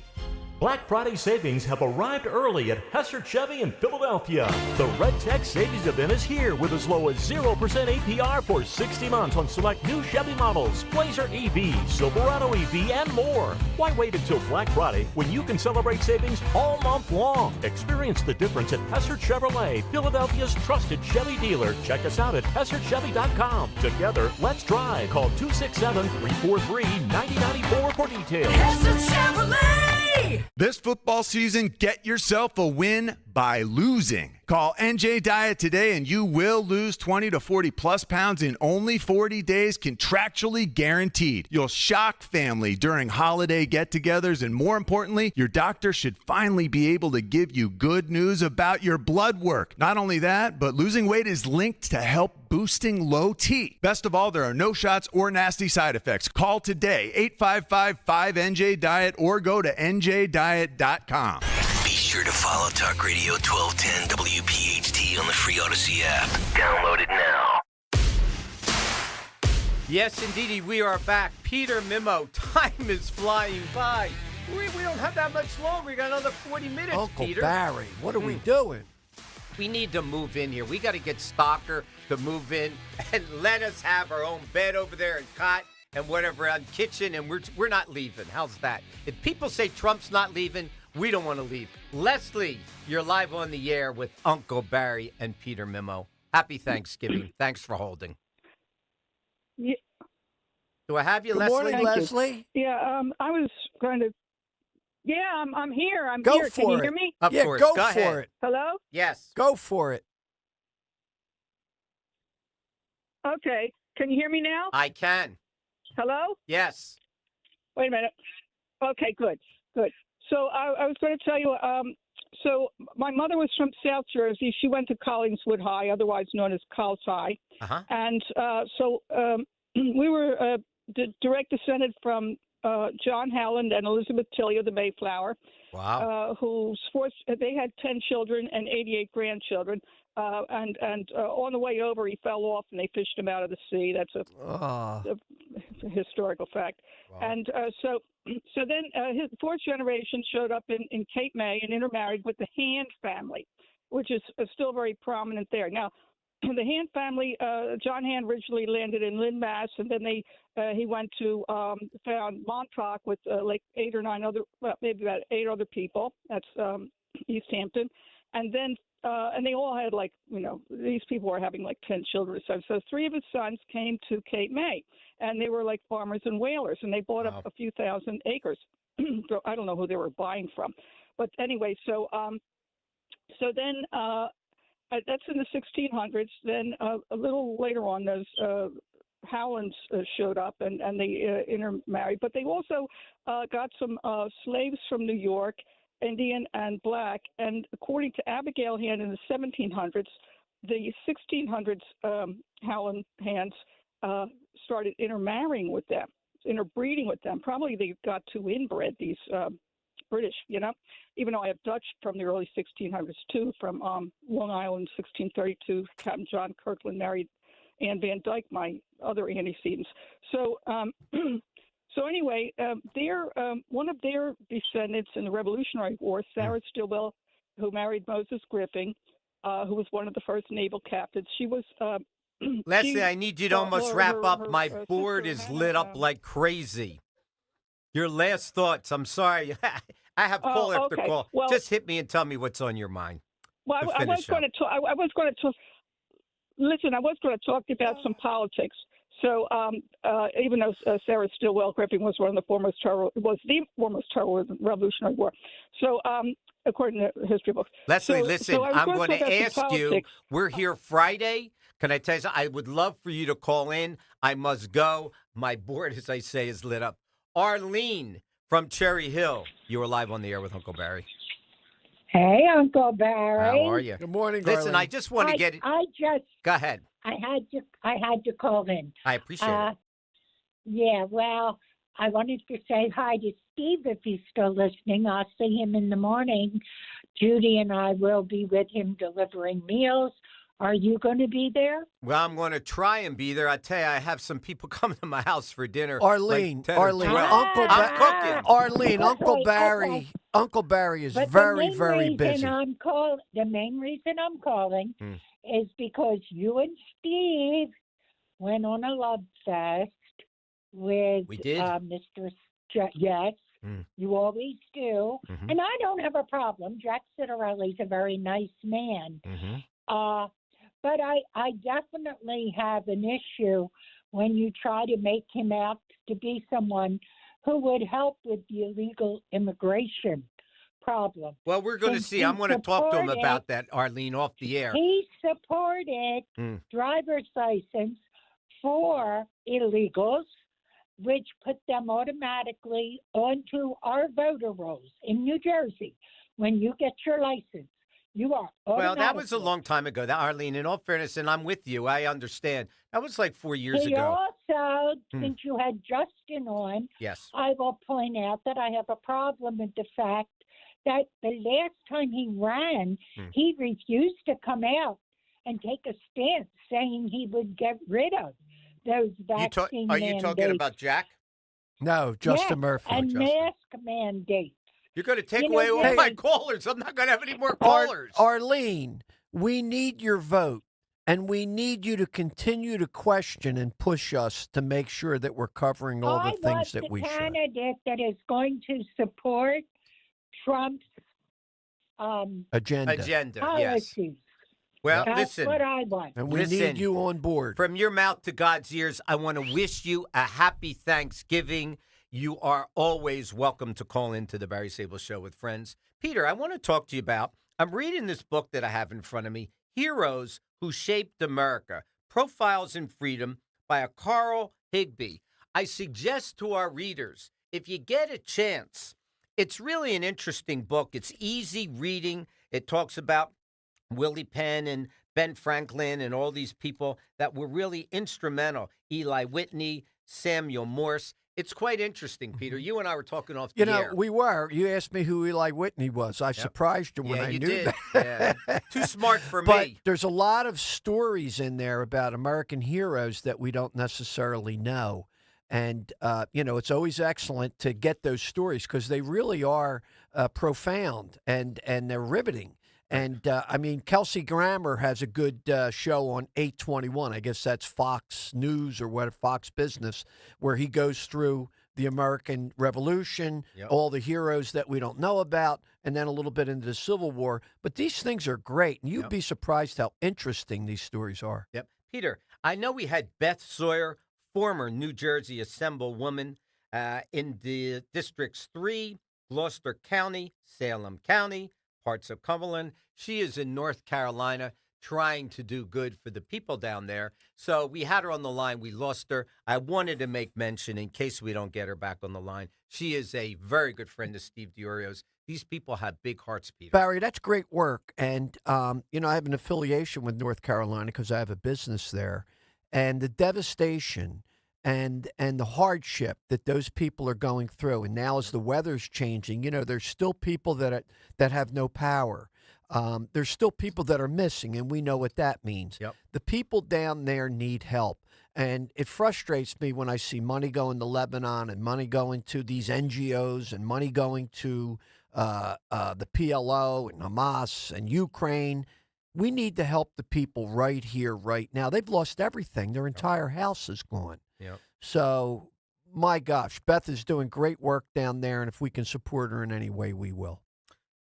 Black Friday savings have arrived early at Hessert Chevy in Philadelphia. The Red Tech Savings Event is here with as low as 0% APR for 60 months on select new Chevy models, Blazer EV, Silverado EV, and more. Why wait until Black Friday when you can celebrate savings all month long? Experience the difference at Hessert Chevrolet, Philadelphia's trusted Chevy dealer. Check us out at HessertChevy.com. Together, let's drive. Call 267-343-9094 for details. Hessert Chevrolet! This football season, get yourself a win by losing. Call NJ Diet today and you will lose 20 to 40 plus pounds in only 40 days, contractually guaranteed. You'll shock family during holiday get-togethers, and more importantly, your doctor should finally be able to give you good news about your blood work. Not only that, but losing weight is linked to help boosting low T. Best of all, there are no shots or nasty side effects. Call today, 855-5NJ-DIET, or go to njdiet.com. Be sure to follow Talk Radio 1210 WPHT on the free Odyssey app. Download it now. Yes, indeedy, we are back. Peter Mimo, time is flying by. We don't have that much longer. We got another 40 minutes, Uncle Peter. Barry, what are we doing? We need to move in here. We got to get Stalker to move in and let us have our own bed over there and cot and whatever, and kitchen, and we're not leaving. How's that? If people say Trump's not leaving, we don't want to leave. Leslie, you're live on the air with Uncle Barry and Peter Mimo. Happy Thanksgiving. Thanks for holding. Yeah. Do I have you, Good Leslie? morning, Leslie. Yeah, I was going to. Yeah, I'm here. I'm Go here. for Can you it. hear me? Of Yeah, course. go Go for ahead. it. Hello? Yes. Go for it. Okay. Can you hear me now? I can. Hello? Yes. Wait a minute. Okay, good. So I was going to tell you, so my mother was from South Jersey. She went to Collingswood High, otherwise known as Colls High. Uh-huh. And so we were direct descended from John Howland and Elizabeth Tilley of the Mayflower. Wow. They had 10 children and 88 grandchildren. And on the way over, he fell off, and they fished him out of the sea. That's a historical fact. Wow. And so then his fourth generation showed up in Cape May and intermarried with the Hand family, which is still very prominent there. Now, the Hand family, John Hand originally landed in Lynn, Mass., and then he went to found Montauk with like maybe about 8 other people. That's East Hampton, and then. And they all had these people were having like 10 children. So 3 of his sons came to Cape May, and they were like farmers and whalers, and they bought up a few thousand acres. So I don't know who they were buying from, but anyway, so then that's in the 1600s. Then a little later on, those Howlands showed up, and they intermarried, but they also got some slaves from New York, Indian and black, and according to Abigail Hand in the 1700s, the 1600s Howland Hands started intermarrying with them, interbreeding with them. Probably they got too inbred, these British, even though I have Dutch from the early 1600s too, from Long Island, 1632. Captain John Kirkland married Anne Van Dyke, my other antecedents. So So anyway, one of their descendants in the Revolutionary War, Sarah Stilwell, who married Moses Griffin, who was one of the first naval captains. She was Leslie, I need you to almost wrap up. My board is lit up like crazy. Your last thoughts. I'm sorry. I have call after okay. call. Well, Just hit me and tell me what's on your mind. Well, I was going to talk. I was going to talk. Listen, I was going to talk about some politics. So, even though Sarah Stilwell Griffin was the foremost terror Revolutionary War. So, according to history books. Leslie, so, listen, so I'm going to ask you. Politics. We're here Friday. Can I tell you something? I would love for you to call in. I must go. My board, as I say, is lit up. Arlene from Cherry Hill. You are live on the air with Uncle Barry. Hey, Uncle Barry. How are you? Good morning, Listen, Arlene. I just want to get it. Go ahead. I had to call in. I appreciate it. Yeah, well, I wanted to say hi to Steve if he's still listening. I'll see him in the morning. Judy and I will be with him delivering meals. Are you going to be there? Well, I'm going to try and be there. I tell you, I have some people coming to my house for dinner. Arlene, like 10 or 12. I'm cooking. Arlene, Uncle Okay, Barry. okay. Uncle Barry is But very, the very main busy. the main reason I'm calling is because you and Steve went on a love fest with We did? Mr. Yes, you always do. Mhm. And I don't have a problem. Jack Citarelli's a very nice man. But I definitely have an issue when you try to make him out to be someone who would help with the illegal immigration problem. Well, we're going to Since see. he I'm going to talk to him supported- about that, Arlene, off the air. He supported driver's license for illegals, which put them automatically onto our voter rolls in New Jersey. When you get your license, you are Well, that was a automatically- long time ago, that Arlene. In all fairness, and I'm with you. I understand. That was like 4 years He ago. also, since you had Justin on, Yes. I will point out that I have a problem with the fact that the last time he ran, he refused to come out and take a stance saying he would get rid of those vaccine Are you mandates. talking about Jack? No, Justin Yes, Murphy. and Justin. mask mandates. You're going to take You know, away all hey- my callers. I'm not going to have any more callers. Arlene, we need your vote, and we need you to continue to question and push us to make sure that we're covering all the I things want that the we should. candidate that is going to support Trump's Agenda. Yes. policies. Well, That's listen. what I want. And we Listen, need you on board. From your mouth to God's ears, I want to wish you a happy Thanksgiving. You are always welcome to call into the Barry Sable Show with friends. Peter, I want to talk to you about, I'm reading this book that I have in front of me, Heroes Who Shaped America, Profiles in Freedom by a Carl Higbee. I suggest to our readers, if you get a chance, it's really an interesting book. It's easy reading. It talks about Willie Penn and Ben Franklin and all these people that were really instrumental. Eli Whitney, Samuel Morse. It's quite interesting, Peter. You and I were talking off the You know, air. we were. You asked me who Eli Whitney was. I surprised you when Yeah, I you knew did. that. Yeah. Too smart for But me. there's a lot of stories in there about American heroes that we don't necessarily know. And, it's always excellent to get those stories because they really are profound and they're riveting. And, Kelsey Grammer has a good show on 821. I guess that's Fox News or what, Fox Business, where he goes through the American Revolution, all the heroes that we don't know about, and then a little bit into the Civil War. But these things are great, and you'd be surprised how interesting these stories are. Yep. Peter, I know we had Beth Sawyer, former New Jersey Assemblewoman in the Districts 3, Gloucester County, Salem County, parts of Cumberland. She is in North Carolina trying to do good for the people down there. So we had her on the line. We lost her. I wanted to make mention in case we don't get her back on the line. She is a very good friend of Steve DiOrio's. These people have big hearts, Peter. Barry, that's great work. And, I have an affiliation with North Carolina because I have a business there. And the devastation and the hardship that those people are going through. And now as the weather's changing, there's still people that have no power. There's still people that are missing, and we know what that means. Yep. The people down there need help. And it frustrates me when I see money going to Lebanon and money going to these NGOs and money going to the PLO and Hamas and Ukraine. We need to help the people right here, right now. They've lost everything. Their entire house is gone. Yep. So my gosh, Beth is doing great work down there, and if we can support her in any way, we will.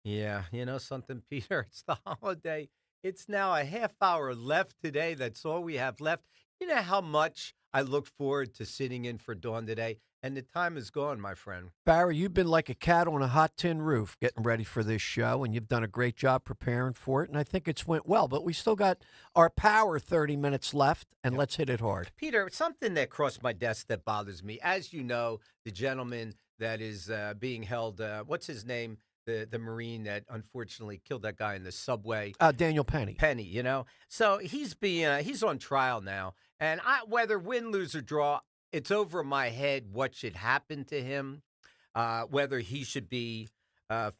Yeah, you know something, Peter? It's the holiday. It's now a half hour left today. That's all we have left. You know how much I look forward to sitting in for Dawn today, and the time is gone, my friend. Barry, you've been like a cat on a hot tin roof getting ready for this show, and you've done a great job preparing for it, and I think it's went well. But we still got our power 30 minutes left, and let's hit it hard. Peter, something that crossed my desk that bothers me. As you know, the gentleman that is being held, what's his name? The Marine that unfortunately killed that guy in the subway. Daniel Penny. Penny, you know. So he's on trial now. And whether win, lose, or draw, it's over my head what should happen to him, whether he should be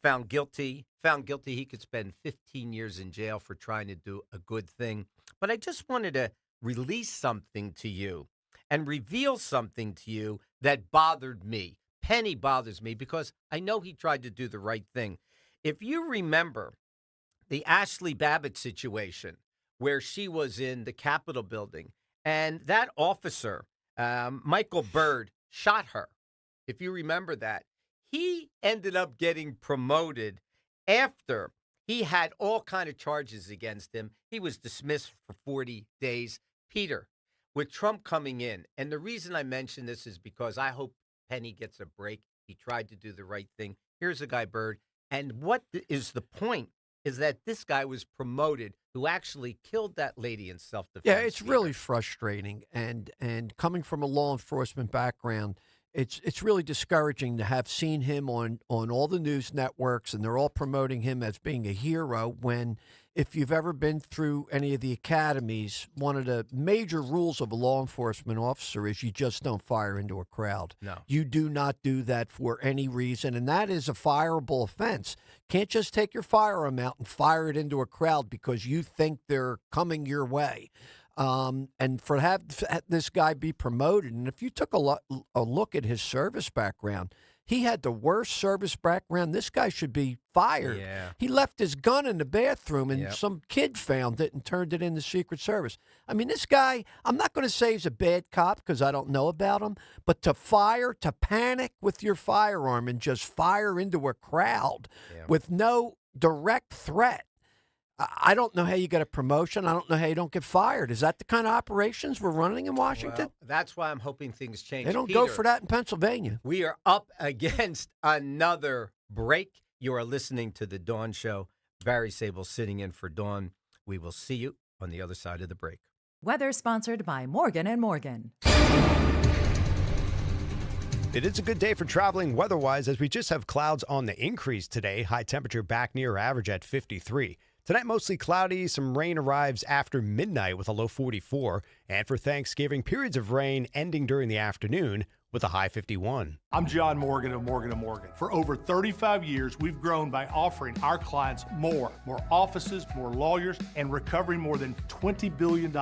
found guilty. Found guilty, he could spend 15 years in jail for trying to do a good thing. But I just wanted to release something to you and reveal something to you that bothered me. Penny bothers me because I know he tried to do the right thing. If you remember the Ashley Babbitt situation where she was in the Capitol building and that officer, Michael Byrd, shot her, if you remember that, he ended up getting promoted after he had all kind of charges against him. He was dismissed for 40 days. Peter, with Trump coming in, and the reason I mention this is because I hope Penny gets a break. He tried to do the right thing. Here's a guy, Byrd. And what is the point is that this guy was promoted who actually killed that lady in self-defense. Yeah, it's really frustrating. And coming from a law enforcement background, it's really discouraging to have seen him on all the news networks, and they're all promoting him as being a hero when, if you've ever been through any of the academies, one of the major rules of a law enforcement officer is you just don't fire into a crowd. No. You do not do that for any reason, and that is a fireable offense. Can't just take your firearm out and fire it into a crowd because you think they're coming your way. And for have this guy be promoted, and if you took a look at his service background, he had the worst service background. This guy should be fired. Yeah. He left his gun in the bathroom, and some kid found it and turned it in the Secret Service. I mean, this guy, I'm not going to say he's a bad cop because I don't know about him, but to panic with your firearm and just fire into a crowd with no direct threat. I don't know how you get a promotion. I don't know how you don't get fired. Is that the kind of operations we're running in Washington? Well, that's why I'm hoping things change. They don't Peter, go for that in Pennsylvania. We are up against another break. You are listening to The Dawn Show. Barry Sable sitting in for Dawn. We will see you on the other side of the break. Weather sponsored by Morgan & Morgan. It is a good day for traveling weather-wise as we just have clouds on the increase today. High temperature back near average at 53. Tonight, mostly cloudy. Some rain arrives after midnight with a low 44. And for Thanksgiving, periods of rain ending during the afternoon with a high 51. I'm John Morgan of Morgan & Morgan. For over 35 years, we've grown by offering our clients more offices, more lawyers, and recovering more than $20 billion.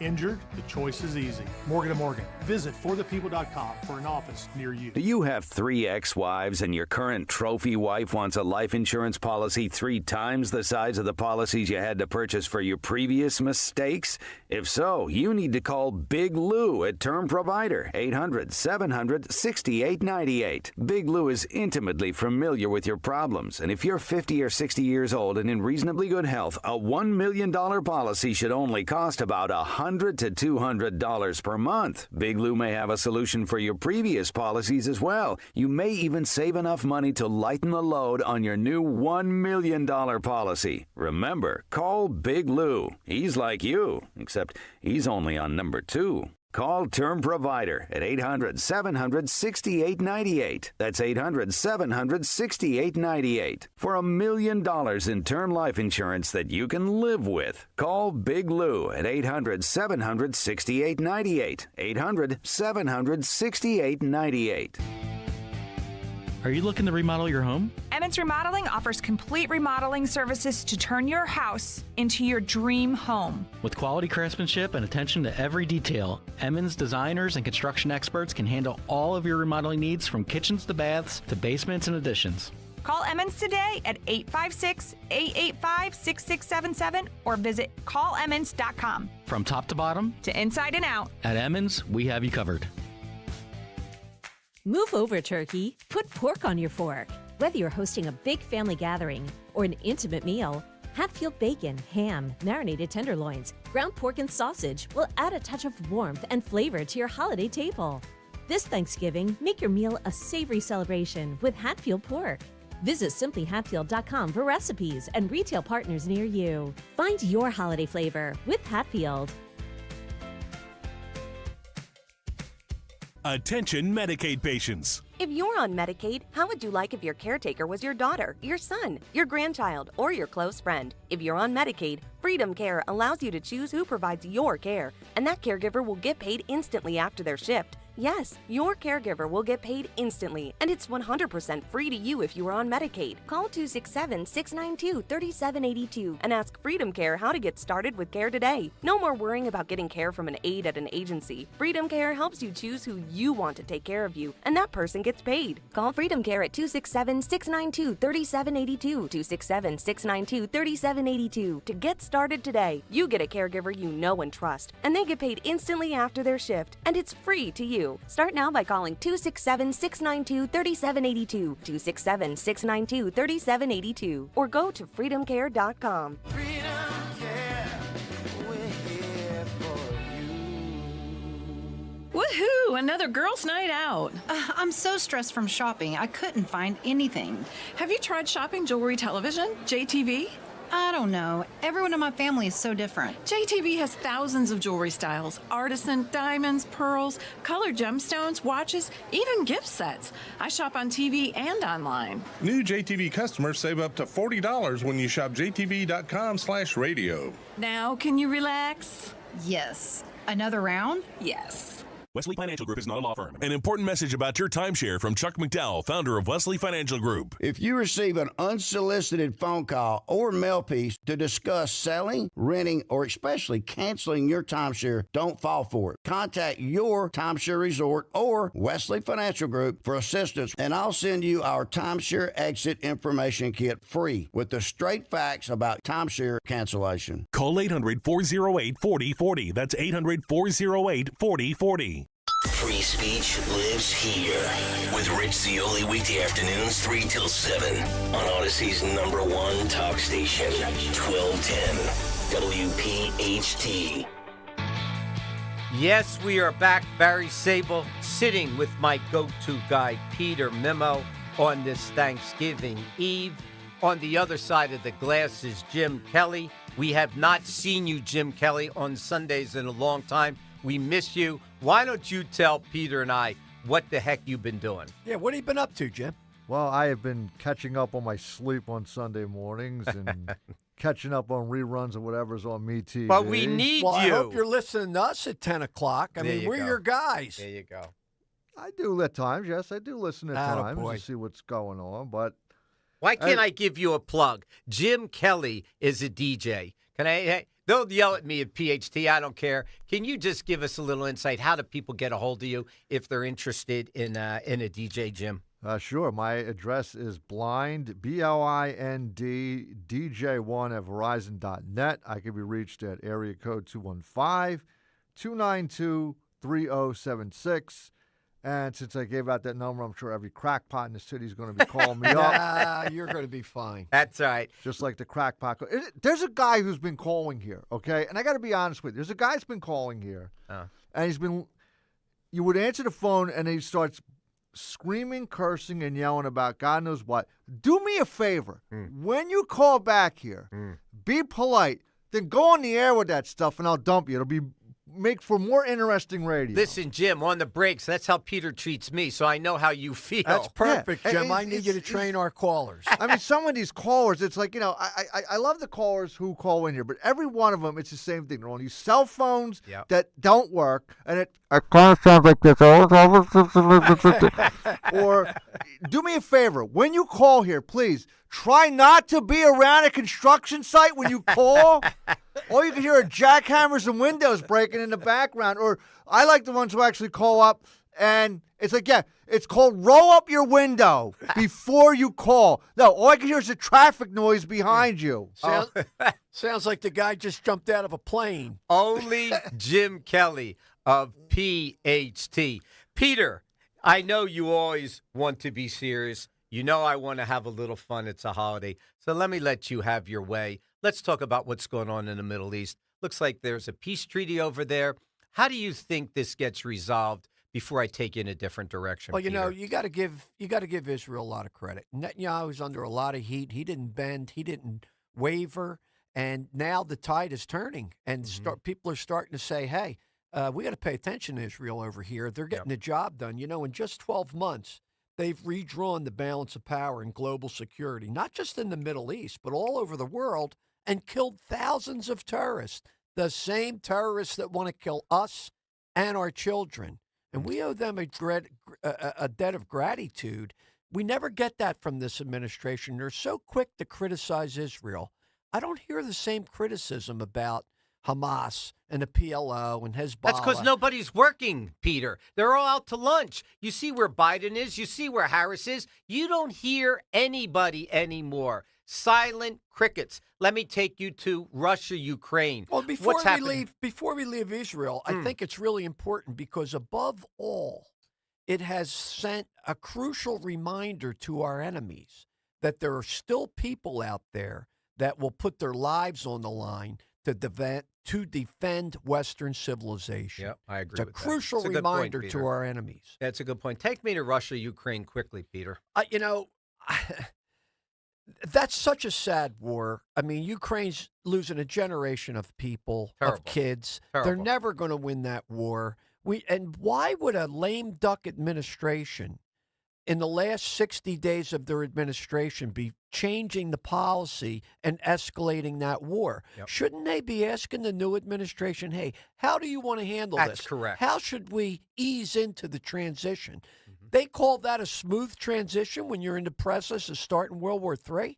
Injured? The choice is easy. Morgan & Morgan. Visit forthepeople.com for an office near you. Do you have 3 ex-wives and your current trophy wife wants a life insurance policy 3 times the size of the policies you had to purchase for your previous mistakes? If so, you need to call Big Lou at Term Provider, 800-700-6898. Big Lou is intimately familiar with your problems, and if you're 50 or 60 years old and in reasonably good health, a $1 million policy should only cost about $100 to $200 per month. Big Lou may have a solution for your previous policies as well. You may even save enough money to lighten the load on your new $1 million policy. Remember, call Big Lou. He's like you, except he's only on number 2. Call Term Provider at 800-700-6898. That's 800-700-6898. For $1 million in term life insurance that you can live with. Call Big Lou at 800-700-6898. 800-700-6898. Are you looking to remodel your home? Emmons Remodeling offers complete remodeling services to turn your house into your dream home. With quality craftsmanship and attention to every detail, Emmons designers and construction experts can handle all of your remodeling needs from kitchens to baths to basements and additions. Call Emmons today at 856-885-6677 or visit callemmons.com. From top to bottom, to inside and out, at Emmons, we have you covered. Move over, turkey. Put pork on your fork. Whether you're hosting a big family gathering or an intimate meal, Hatfield bacon, ham, marinated tenderloins, ground pork, and sausage will add a touch of warmth and flavor to your holiday table. This Thanksgiving, make your meal a savory celebration with Hatfield pork. Visit simplyhatfield.com for recipes and retail partners near you. Find your holiday flavor with Hatfield. Attention Medicaid patients. If you're on Medicaid, how would you like if your caretaker was your daughter, your son, your grandchild, or your close friend? If you're on Medicaid, Freedom Care allows you to choose who provides your care, and that caregiver will get paid instantly after their shift. Yes, your caregiver will get paid instantly, and it's 100% free to you if you are on Medicaid. Call 267-692-3782 and ask Freedom Care how to get started with care today. No more worrying about getting care from an aide at an agency. Freedom Care helps you choose who you want to take care of you, and that person gets paid. Call Freedom Care at 267-692-3782, 267-692-3782 to get started today. You get a caregiver you know and trust, and they get paid instantly after their shift, and it's free to you. Start now by calling 267-692-3782, 267-692-3782, or go to freedomcare.com. Woohoo! Another girls' night out. I'm so stressed from shopping, I couldn't find anything. Have you tried shopping jewelry television, JTV? I don't know. Everyone in my family is so different. JTV has thousands of jewelry styles, artisan, diamonds, pearls, colored gemstones, watches, even gift sets. I shop on TV and online. New JTV customers save up to $40 when you shop jtv.com/radio. Now, can you relax? Yes. Another round? Yes. Wesley Financial Group is not a law firm. An important message about your timeshare from Chuck McDowell, founder of Wesley Financial Group. If you receive an unsolicited phone call or mail piece to discuss selling, renting, or especially canceling your timeshare, don't fall for it. Contact your timeshare resort or Wesley Financial Group for assistance, and I'll send you our timeshare exit information kit free with the straight facts about timeshare cancellation. Call 800-408-4040. That's 800-408-4040. Free speech lives here with Rich Zioli weekday afternoons 3 till 7 on Odyssey's #1 talk station, 1210 WPHT. Yes, we are back. Barry Sable sitting with my go-to guy, Peter Mimo, on this Thanksgiving Eve. On the other side of the glass is Jim Kelly. We have not seen you, Jim Kelly, on Sundays in a long time. We miss you. Why don't you tell Peter and I what the heck you've been doing? Yeah, what have you been up to, Jim? Well, I have been catching up on my sleep on Sunday mornings and catching up on reruns of whatever's on MeTV. But we need well, you. I hope you're listening to us at 10 o'clock. I mean, we're your guys. There you go. I do at times, yes. I do listen at times Attaboy. to see what's going on. But why can't I give you a plug? Jim Kelly is a DJ. Can I? Hey, they'll yell at me at PHT. I don't care. Can you just give us a little insight? How do people get a hold of you if they're interested in a DJ, Jim? Sure. My address is blind, BLIND, DJ1 at Verizon.net. I can be reached at area code 215-292-3076. And since I gave out that number, I'm sure every crackpot in the city is going to be calling me up. You're going to be fine. That's right. Just like the crackpot. There's a guy who's been calling here, okay? And I got to be honest with you. There's a guy who's been calling here. And he's been, you would answer the phone and he starts screaming, cursing, and yelling about God knows what. Do me a favor. When you call back here, be polite. Then go on the air with that stuff and I'll dump you. It'll make for more interesting radio. Listen, Jim, on the breaks, that's how Peter treats me, so I know how you feel. That's perfect, Jim. I need you to train our callers. I mean, some of these callers, it's like, I love the callers who call in here, but every one of them, it's the same thing. They're on these cell phones that don't work, and it kind of sounds like this. Or do me a favor. When you call here, please, try not to be around a construction site when you call. All you can hear are jackhammers and windows breaking in the background. Or I like the ones who actually call up and it's like, it's called roll up your window before you call. No, all I can hear is the traffic noise behind you. Sounds like the guy just jumped out of a plane. Only Jim Kelly of PHT. Peter, I know you always want to be serious. You know I want to have a little fun. It's a holiday. So let me let you have your way. Let's talk about what's going on in the Middle East. Looks like there's a peace treaty over there. How do you think this gets resolved before I take you in a different direction? Well, you know, Peter? you got to give Israel a lot of credit. Netanyahu's under a lot of heat. He didn't bend. He didn't waver. And now the tide is turning, and people are starting to say, "Hey, we got to pay attention to Israel over here. They're getting the job done." You know, in just 12 months, they've redrawn the balance of power in global security, not just in the Middle East, but all over the world, and killed thousands of terrorists. The same terrorists that want to kill us and our children. And we owe them a debt of gratitude. We never get that from this administration. They're so quick to criticize Israel. I don't hear the same criticism about Hamas and the PLO and Hezbollah. That's because nobody's working, Peter. They're all out to lunch. You see where Biden is. You see where Harris is. You don't hear anybody anymore. Silent crickets. Let me take you to Russia, Ukraine. Well, before we leave Israel, I think it's really important because above all, it has sent a crucial reminder to our enemies that there are still people out there that will put their lives on the line to defend Western civilization. Yep, I agree it's a with crucial that. It's a good point, reminder to Peter. our enemies. That's a good point. Take me to Russia, Ukraine quickly, Peter. You know, that's such a sad war. I mean, Ukraine's losing a generation of people, of kids. They're never going to win that war. And why would a lame duck administration in the last 60 days of their administration be changing the policy and escalating that war? Yep. Shouldn't they be asking the new administration, hey, how do you want to handle this? That's correct. How should we ease into the transition? They call that a smooth transition when you're in the process of starting World War III?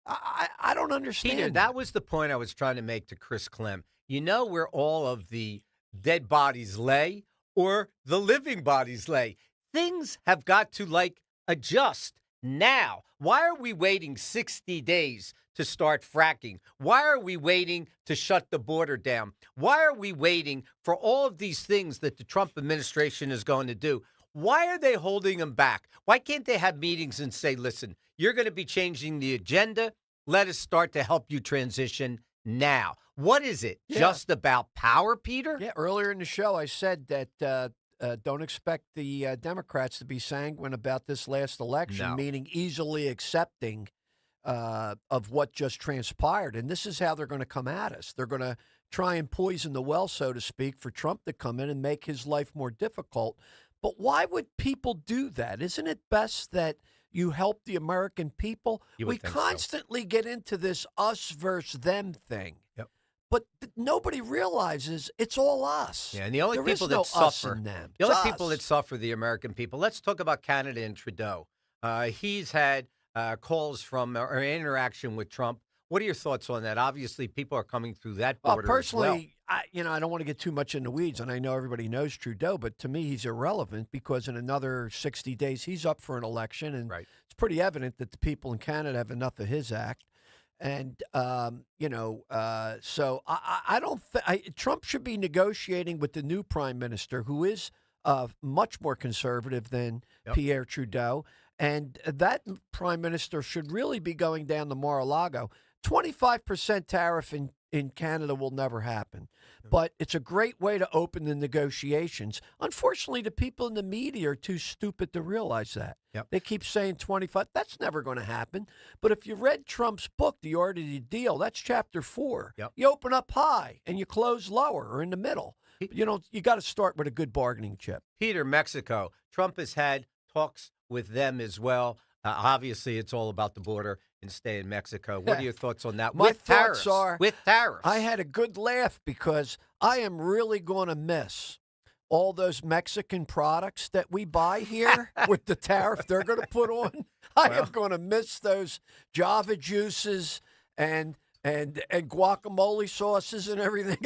I don't understand. Peter, that was the point I was trying to make to Chris Clem. You know where all of the dead bodies lay or the living bodies lay? Things have got to, adjust now. Why are we waiting 60 days to start fracking? Why are we waiting to shut the border down? Why are we waiting for all of these things that the Trump administration is going to do? Why are they holding them back? Why can't they have meetings and say, listen, you're going to be changing the agenda. Let us start to help you transition now. What is it? Yeah. Just about power, Peter? Yeah, earlier in the show, I said that don't expect the Democrats to be sanguine about this last election, meaning easily accepting of what just transpired. And this is how they're going to come at us. They're going to try and poison the well, so to speak, for Trump to come in and make his life more difficult. But why would people do that? Isn't it best that you help the American people? We constantly get into this us versus them thing. Yep. But nobody realizes it's all us. Yeah, and the only There people is no that suffer, us in them. the only It's people us. that suffer, the American people. Let's talk about Canada and Trudeau. He's had calls from or interaction with Trump. What are your thoughts on that? Obviously, people are coming through that Well, border personally, as well. I don't want to get too much in the weeds, and I know everybody knows Trudeau, but to me, he's irrelevant because in another 60 days, he's up for an election, and it's pretty evident that the people in Canada have enough of his act. And, so I don't think Trump should be negotiating with the new prime minister, who is much more conservative than Pierre Trudeau. And that prime minister should really be going down to Mar-a-Lago. 25% tariff in Canada will never happen. But it's a great way to open the negotiations. Unfortunately, the people in the media are too stupid to realize that. They keep saying 25. That's never going to happen. But if you read Trump's book, The Art of the Deal, that's chapter 4. You open up high and you close lower or in the middle. You got to start with a good bargaining chip. Peter, Mexico. Trump has had talks with them as well. Obviously, it's all about the border and stay in Mexico. What are your thoughts on that? My with thoughts tariffs, are, with tariffs. I had a good laugh because I am really going to miss all those Mexican products that we buy here with the tariff they're going to put on. I am going to miss those Java juices and guacamole sauces and everything.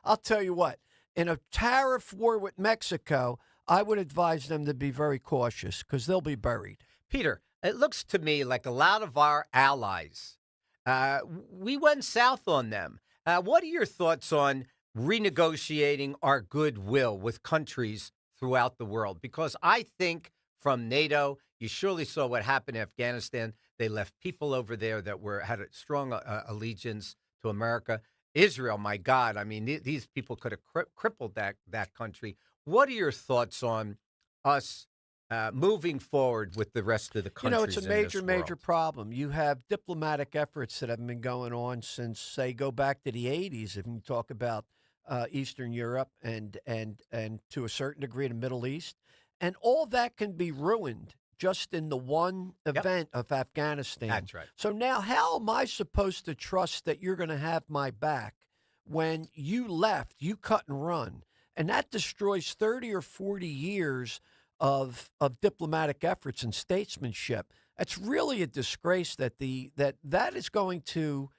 I'll tell you what, in a tariff war with Mexico, I would advise them to be very cautious because they'll be buried. Peter, it looks to me like a lot of our allies, we went south on them. What are your thoughts on renegotiating our goodwill with countries throughout the world? Because I think from NATO, you surely saw what happened in Afghanistan. They left people over there that had a strong allegiance to America. Israel, my God, I mean, these people could have crippled that country. What are your thoughts on us moving forward with the rest of the countries? It's a major problem. You have diplomatic efforts that have been going on since, say, go back to the 80s. If you talk about Eastern Europe and to a certain degree the Middle East, and all that can be ruined just in the one event of Afghanistan. That's right. So now how am I supposed to trust that you're going to have my back when you left, you cut and run? And that destroys 30 or 40 years of diplomatic efforts and statesmanship. It's really a disgrace that that is going to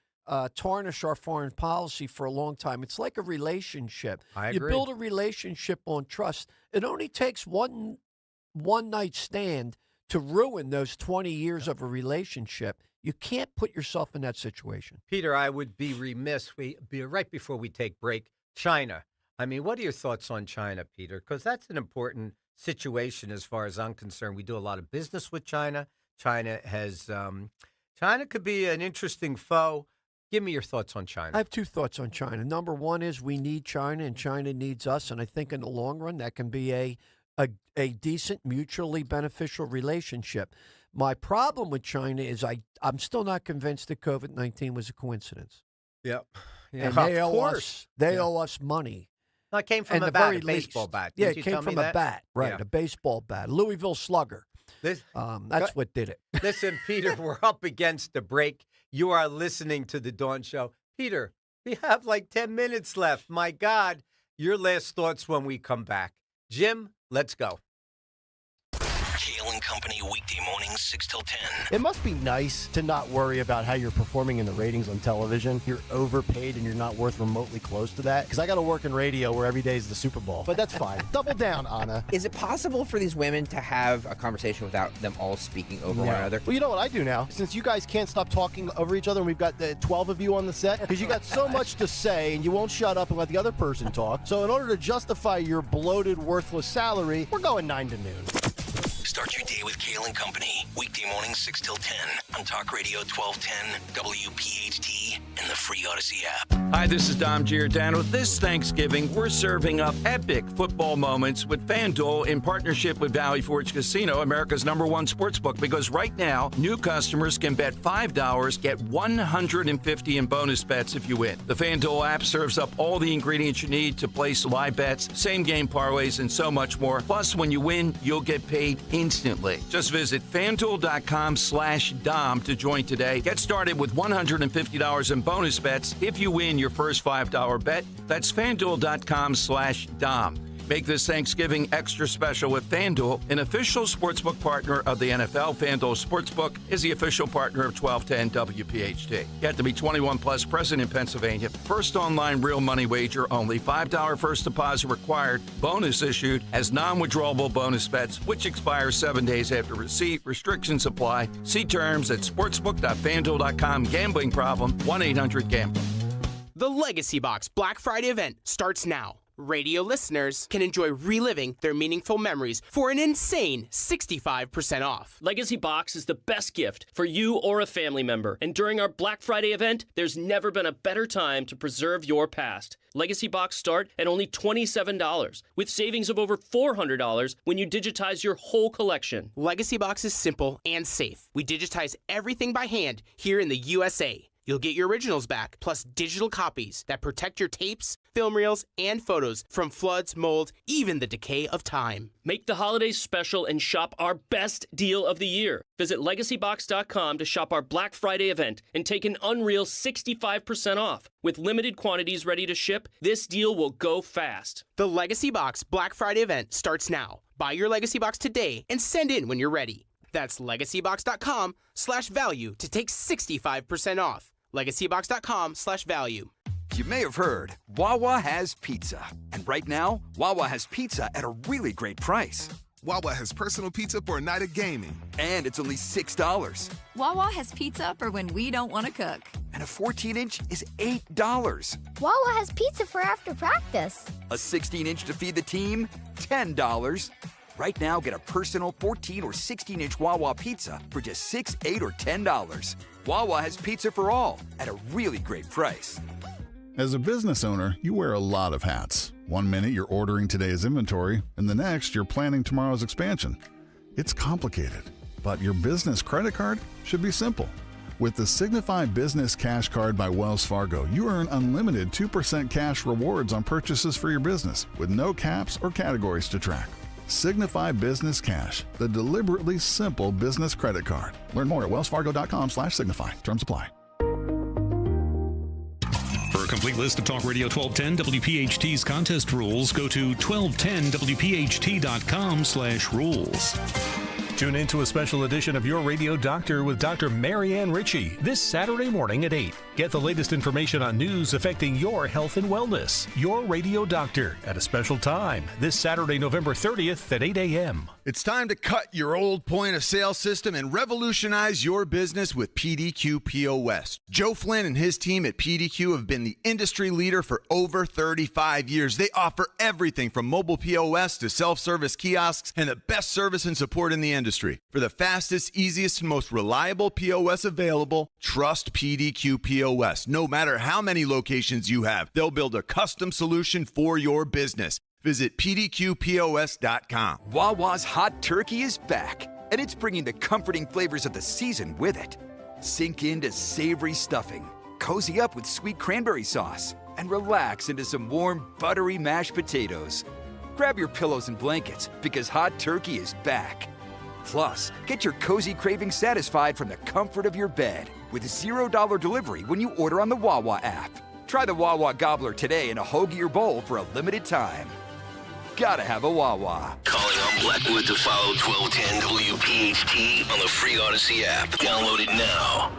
tarnish our foreign policy for a long time. It's like a relationship. I You agree. build a relationship on trust. It only takes one night stand to ruin those 20 years of a relationship. You can't put yourself in that situation. Peter, I would be remiss. Right before we take break, China. I mean, what are your thoughts on China, Peter? Because that's an important situation as far as I'm concerned. We do a lot of business with China. China could be an interesting foe. Give me your thoughts on China. I have two thoughts on China. Number one is we need China and China needs us. And I think in the long run, that can be a decent, mutually beneficial relationship. My problem with China is I'm still not convinced that COVID-19 was a coincidence. Yep. And they owe us money. No, it came from At a the very baseball least. bat. Yeah, Didn't it you came tell me from a that? bat, right, Yeah. a baseball bat. Louisville Slugger. That's what did it. Listen, Peter, we're up against the break. You are listening to The Dawn Show. Peter, we have like 10 minutes left. My God, your last thoughts when we come back. Jim, let's go. Kale and Company weekday mornings 6 till 10. It must be nice to not worry about how you're performing in the ratings on television. You're overpaid and you're not worth remotely close to that. Because I got to work in radio where every day is the Super Bowl. But that's fine. Double down, Anna. Is it possible for these women to have a conversation without them all speaking over one another? Well, you know what I do now? Since you guys can't stop talking over each other and we've got the 12 of you on the set, because you got so much to say and you won't shut up and let the other person talk. So in order to justify your bloated, worthless salary, we're going 9 to noon. Start your day with Kale and Company. Weekday mornings 6 till 10 on Talk Radio 1210, WPHT, and the free Odyssey app. Hi, this is Dom Giordano. This Thanksgiving, we're serving up epic football moments with FanDuel in partnership with Valley Forge Casino, America's #1 sportsbook, because right now, new customers can bet $5, get $150 in bonus bets if you win. The FanDuel app serves up all the ingredients you need to place live bets, same-game parlays, and so much more. Plus, when you win, you'll get paid instantly. Just visit FanDuel.com/Dom to join today. Get started with $150 in bonus bets if you win your first $5 bet. That's FanDuel.com/Dom. Make this Thanksgiving extra special with FanDuel, an official sportsbook partner of the NFL. FanDuel Sportsbook is the official partner of 1210 WPHT. You have to be 21 plus, present in Pennsylvania. First online real money wager only. $5 first deposit required. Bonus issued as non-withdrawable bonus bets, which expire 7 days after receipt. Restrictions apply. See terms at sportsbook.fanduel.com. Gambling problem? 1-800-GAMBLER. The Legacy Box Black Friday event starts now. Radio listeners can enjoy reliving their meaningful memories for an insane 65% off. Legacy Box is the best gift for you or a family member. And during our Black Friday event, there's never been a better time to preserve your past. Legacy Box start at only $27, with savings of over $400 when you digitize your whole collection. Legacy Box is simple and safe. We digitize everything by hand here in the USA. You'll get your originals back, plus digital copies that protect your tapes, film reels, and photos from floods, mold, even the decay of time. Make the holidays special and shop our best deal of the year. Visit LegacyBox.com to shop our Black Friday event and take an unreal 65% off. With limited quantities ready to ship, this deal will go fast. The Legacy Box Black Friday event starts now. Buy your Legacy Box today and send in when you're ready. That's LegacyBox.com/value to take 65% off. LegacyBox.com/value. You may have heard, Wawa has pizza. And right now, Wawa has pizza at a really great price. Wawa has personal pizza for a night of gaming. And it's only $6. Wawa has pizza for when we don't want to cook. And a 14-inch is $8. Wawa has pizza for after practice. A 16-inch to feed the team? $10. Right now, get a personal 14 or 16-inch Wawa pizza for just $6, $8, or $10. Wawa has pizza for all at a really great price. As a business owner, you wear a lot of hats. One minute you're ordering today's inventory, and the next you're planning tomorrow's expansion. It's complicated, but your business credit card should be simple. With the Signify Business Cash Card by Wells Fargo, you earn unlimited 2% cash rewards on purchases for your business with no caps or categories to track. Signify Business Cash, the deliberately simple business credit card. Learn more at wellsfargo.com/signify. Terms apply. For a complete list of Talk Radio 1210 WPHT's contest rules, go to 1210WPHT.com/rules. Tune in to a special edition of Your Radio Doctor with Dr. Marianne Ritchie this Saturday morning at 8. Get the latest information on news affecting your health and wellness. Your Radio Doctor at a special time this Saturday, November 30th at 8 a.m. It's time to cut your old point of sale system and revolutionize your business with PDQ POS. Joe Flynn and his team at PDQ have been the industry leader for over 35 years. They offer everything from mobile POS to self-service kiosks and the best service and support in the industry. For the fastest, easiest, and most reliable POS available, trust PDQ POS. No matter how many locations you have, they'll build a custom solution for your business. Visit pdqpos.com. Wawa's hot turkey is back, and it's bringing the comforting flavors of the season with it. Sink into savory stuffing, cozy up with sweet cranberry sauce, and relax into some warm, buttery mashed potatoes. Grab your pillows and blankets because hot turkey is back. Plus, get your cozy cravings satisfied from the comfort of your bed with $0 delivery when you order on the Wawa app. Try the Wawa Gobbler today in a hoagie or bowl for a limited time. Gotta have a Wawa. Calling on Blackwood to follow 1210 WPHT on the free Odyssey app. Download it now.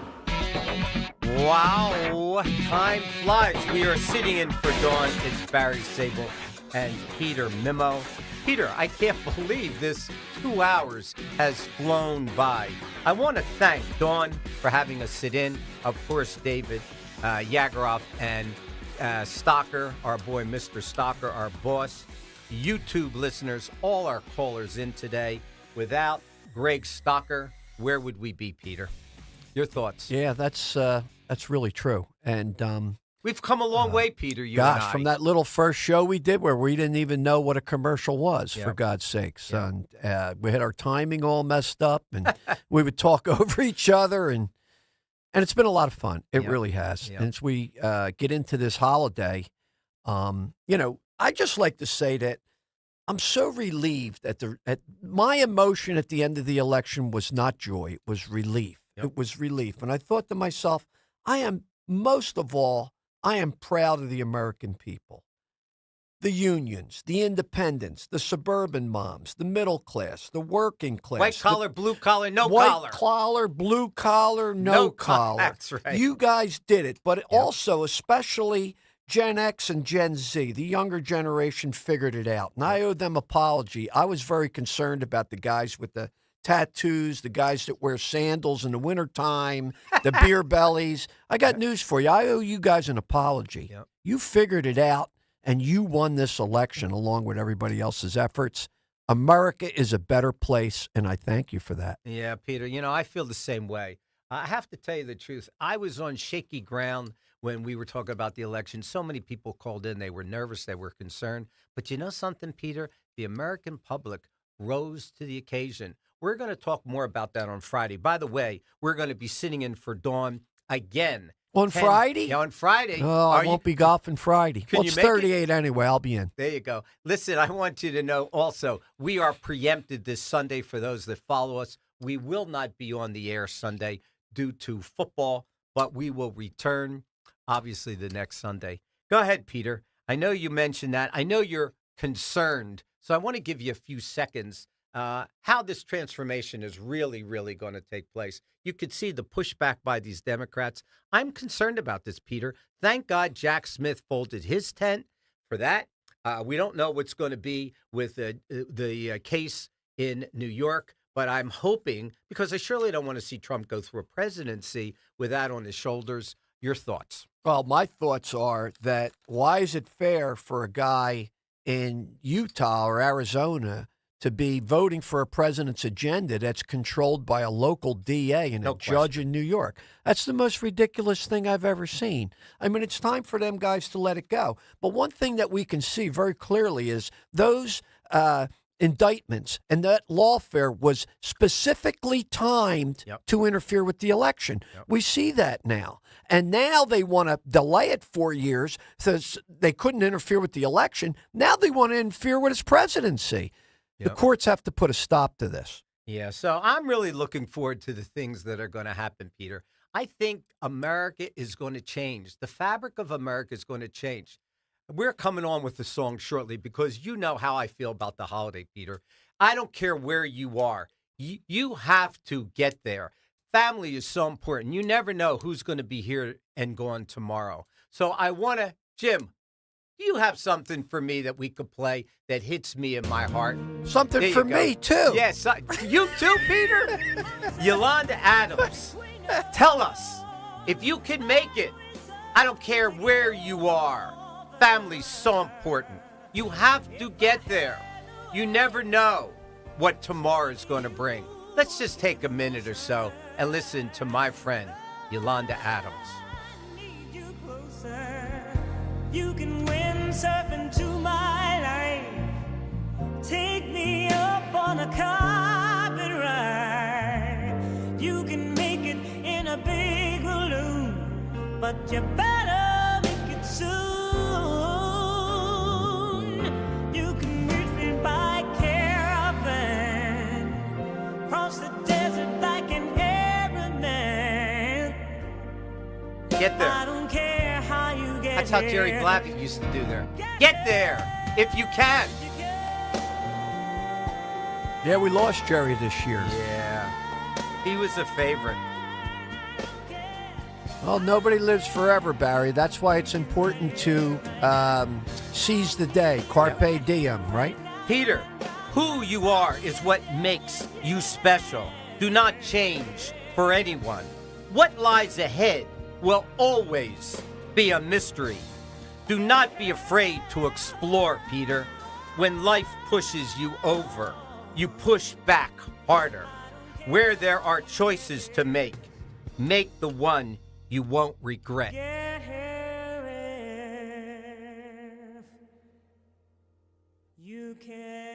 Wow, time flies. We are sitting in for Dawn. It's Barry Sable and Peter Mimo. Peter, I can't believe this 2 hours has flown by. I want to thank Dawn for having us sit in. Of course, David Yagaroff and Stocker, our boy Mr. Stocker, our boss. YouTube listeners, all our callers in today. Without Greg Stocker, where would we be, Peter? Your thoughts? Yeah, that's really true. And we've come a long way, Peter, you and I. from that little first show we did where we didn't even know what a commercial was, Yep. for God's sakes. Yep. And we had our timing all messed up, and we would talk over each other, and it's been a lot of fun. It Yep. really has. Yep. And as we get into this holiday, I just like to say that I'm so relieved at my emotion at the end of the election was not joy. It was relief. Yep. It was relief. And I thought to myself, most of all, I am proud of the American people. The unions, the independents, the suburban moms, the middle class, the working class. White collar, blue collar, no white collar. collar, blue collar, no collar. That's right. You guys did it. But also, especially Gen X and Gen Z, the younger generation figured it out. And I owe them apology. I was very concerned about the guys with the tattoos, the guys that wear sandals in the wintertime, the beer bellies. I got news for you. I owe you guys an apology. Yep. You figured it out, and you won this election along with everybody else's efforts. America is a better place, and I thank you for that. Yeah, Peter, I feel the same way. I have to tell you the truth. I was on shaky ground when we were talking about the election. So many people called in. They were nervous. They were concerned. But you know something, Peter? The American public rose to the occasion. We're going to talk more about that on Friday. By the way, we're going to be sitting in for Dawn again. On Friday? Yeah, on Friday. Oh, I won't be golfing Friday. Can Well, you it's make it? 38 anyway. I'll be in. There you go. Listen, I want you to know also, we are preempted this Sunday for those that follow us. We will not be on the air Sunday due to football, but we will return, obviously, the next Sunday. Go ahead, Peter. I know you mentioned that. I know you're concerned, so I want to give you a few seconds how this transformation is really, really going to take place. You could see the pushback by these Democrats. I'm concerned about this, Peter. Thank God Jack Smith folded his tent for that. We don't know what's going to be with the case in New York, but I'm hoping, because I surely don't want to see Trump go through a presidency with that on his shoulders. Your thoughts? Well, my thoughts are that why is it fair for a guy in Utah or Arizona to be voting for a president's agenda that's controlled by a local DA and a judge in New York. That's the most ridiculous thing I've ever seen. I mean, it's time for them guys to let it go. But one thing that we can see very clearly is those indictments and that lawfare was specifically timed to interfere with the election. We see that now. And now they want to delay it 4 years so they couldn't interfere with the election. Now they want to interfere with his presidency. The courts have to put a stop to this. Yeah, so I'm really looking forward to the things that are going to happen, Peter. I think America is going to change. The fabric of America is going to change. We're coming on with the song shortly because you know how I feel about the holiday, Peter. I don't care where you are. You have to get there. Family is so important. You never know who's going to be here and gone tomorrow. So I want to, Jim, do you have something for me that we could play that hits me in my heart? Something for me, too. Yes, you too, Peter? Yolanda Adams, tell us, if you can make it, I don't care where you are. Family's so important. You have to get there. You never know what tomorrow's going to bring. Let's just take a minute or so and listen to my friend, Yolanda Adams. You can windsurf into my life. Take me up on a carpet ride. You can make it in a big balloon, but you better make it soon. You can reach me by caravan, cross the desert like an Arab man. Get there. I don't care how you get That's how Jerry Blavitt used to do there. Get there if you can. Yeah, we lost Jerry this year. Yeah, he was a favorite. Well, nobody lives forever, Barry. That's why it's important to seize the day, carpe diem, right? Peter, who you are is what makes you special. Do not change for anyone. What lies ahead will always be a mystery. Do not be afraid to explore, Peter. When life pushes you over, you push back harder. Where there are choices to make the one you won't regret. You can.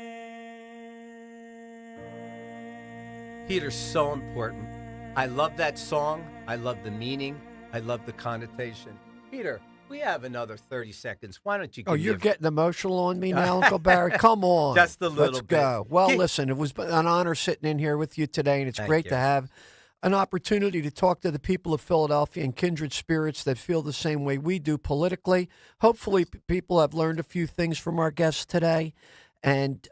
Peter's so important. I love that song. I love the meaning. I love the connotation. Peter, we have another 30 seconds. Why don't you give you're getting emotional on me now, Uncle Barry? Come on. Just a little Let's bit. go. Well, listen, it was an honor sitting in here with you today, and it's great to have an opportunity to talk to the people of Philadelphia and kindred spirits that feel the same way we do politically. Hopefully, people have learned a few things from our guests today. And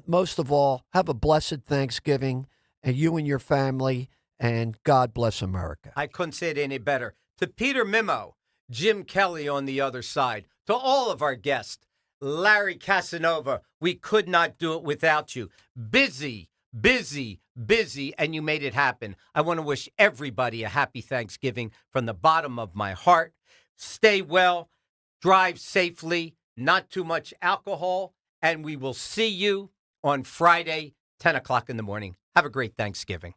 most of all, have a blessed Thanksgiving, and you and your family, and God bless America. I couldn't say it any better. To Peter Mimo, Jim Kelly on the other side, to all of our guests, Larry Casanova, we could not do it without you. Busy, and you made it happen. I want to wish everybody a happy Thanksgiving from the bottom of my heart. Stay well, drive safely, not too much alcohol, and we will see you on Friday, 10 o'clock in the morning. Have a great Thanksgiving.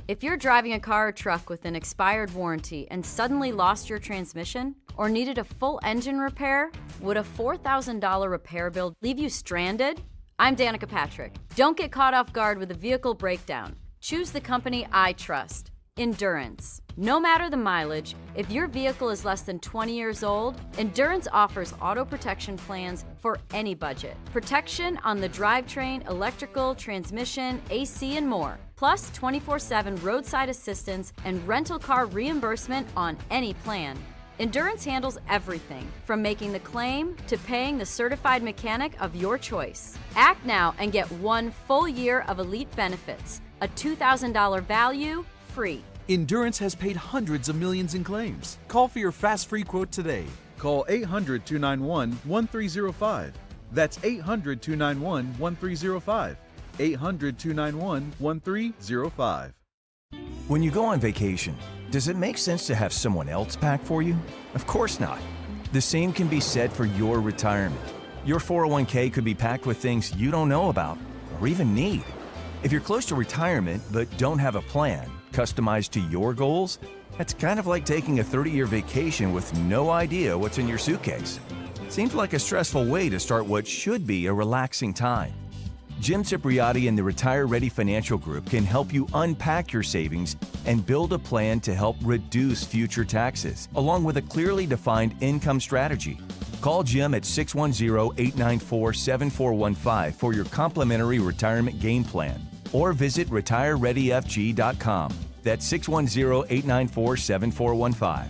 If you're driving a car or truck with an expired warranty and suddenly lost your transmission or needed a full engine repair, would a $4,000 repair bill leave you stranded? I'm Danica Patrick. Don't get caught off guard with a vehicle breakdown. Choose the company I trust, Endurance. No matter the mileage, if your vehicle is less than 20 years old, Endurance offers auto protection plans for any budget. Protection on the drivetrain, electrical, transmission, AC, and more. Plus 24/7 roadside assistance and rental car reimbursement on any plan. Endurance handles everything, from making the claim to paying the certified mechanic of your choice. Act now and get 1 full year of elite benefits, a $2,000 value, free. Endurance has paid hundreds of millions in claims. Call for your fast free quote today. Call 800-291-1305. That's 800-291-1305. 800-291-1305. When you go on vacation, does it make sense to have someone else pack for you? Of course not. The same can be said for your retirement. Your 401k could be packed with things you don't know about or even need. If you're close to retirement but don't have a plan customized to your goals, that's kind of like taking a 30-year vacation with no idea what's in your suitcase. Seems like a stressful way to start what should be a relaxing time. Jim Cipriotti and the Retire Ready Financial Group can help you unpack your savings and build a plan to help reduce future taxes, along with a clearly defined income strategy. Call Jim at 610-894-7415 for your complimentary retirement game plan, or visit retirereadyfg.com. That's 610-894-7415.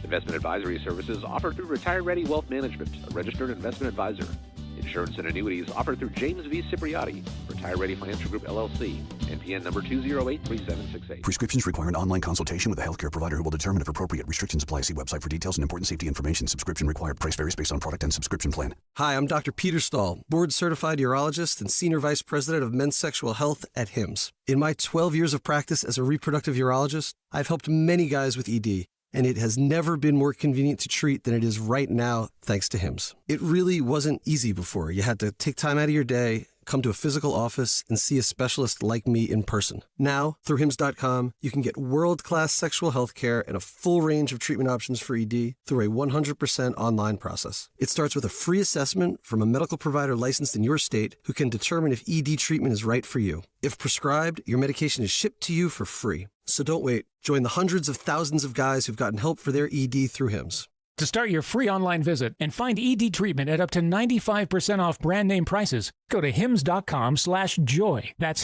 Investment advisory services offered through Retire Ready Wealth Management, a registered investment advisor. Insurance and annuities offered through James V. Cipriotti, Retire Ready Financial Group, LLC, NPN number 2083768. Prescriptions require an online consultation with a healthcare provider who will determine if appropriate. Restrictions apply. See website for details and important safety information. Subscription required. Price varies based on product and subscription plan. Hi, I'm Dr. Peter Stahl, board-certified urologist and senior vice president of men's sexual health at HIMSS. In my 12 years of practice as a reproductive urologist, I've helped many guys with ED, and it has never been more convenient to treat than it is right now, thanks to HIMSS. It really wasn't easy before. You had to take time out of your day, come to a physical office, and see a specialist like me in person. Now, through HIMSS.com, you can get world-class sexual health care and a full range of treatment options for ED through a 100% online process. It starts with a free assessment from a medical provider licensed in your state who can determine if ED treatment is right for you. If prescribed, your medication is shipped to you for free. So don't wait. Join the hundreds of thousands of guys who've gotten help for their ED through HIMSS. To start your free online visit and find ED treatment at up to 95% off brand name prices, go to hims.com/joy. That's